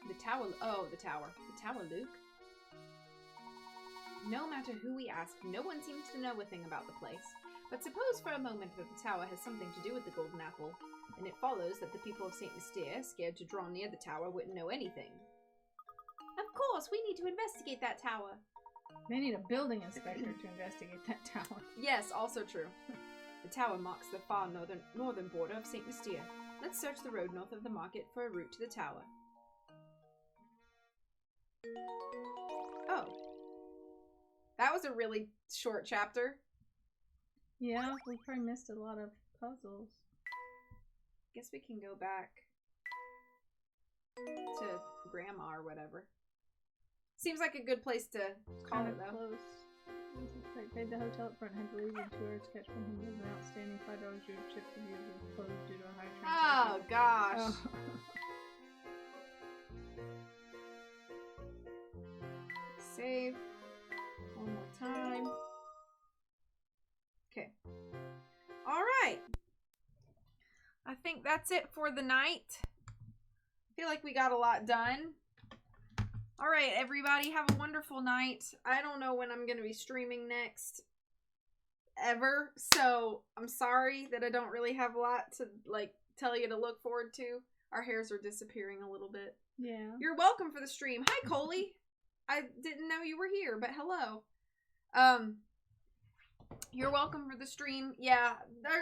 The tower. Oh, the tower. The tower, Luke. No matter who we ask, no one seems to know a thing about the place. But suppose for a moment that the tower has something to do with the golden apple, and it follows that the people of St. Mystere, scared to draw near the tower, wouldn't know anything. Of course, we need to investigate that tower. They need a building inspector to investigate that tower. Yes, also true. The tower marks the far northern border of St. Mystere. Let's search the road north of the market for a route to the tower. Oh. That was a really short chapter. Yeah, we probably missed a lot of puzzles. Guess we can go back to Grandma or whatever. Seems like a good place to call it, though. Close. Like, paid the hotel up front, had to leave in 2 hours to catch one who was an outstanding $5 due to chip reviews was closed due to a high Oh, transaction. gosh. Oh. Save. One more time. Okay. Alright. I think that's it for the night. I feel like we got a lot done. All right, everybody, have a wonderful night. I don't know when I'm going to be streaming next, ever, so I'm sorry that I don't really have a lot to, like, tell you to look forward to. Our hairs are disappearing a little bit. Yeah. You're welcome for the stream. Hi, Coley. I didn't know you were here, but hello. You're welcome for the stream. Yeah,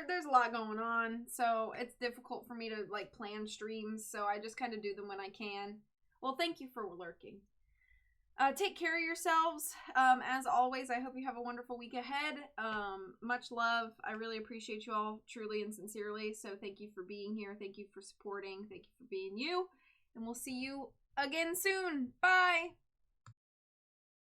there's a lot going on, so it's difficult for me to, like, plan streams, so I just kind of do them when I can. Well, thank you for lurking. Take care of yourselves. As always, I hope you have a wonderful week ahead. Much love. I really appreciate you all, truly and sincerely, so thank you for being here. Thank you for supporting. Thank you for being you, and we'll see you again soon. Bye!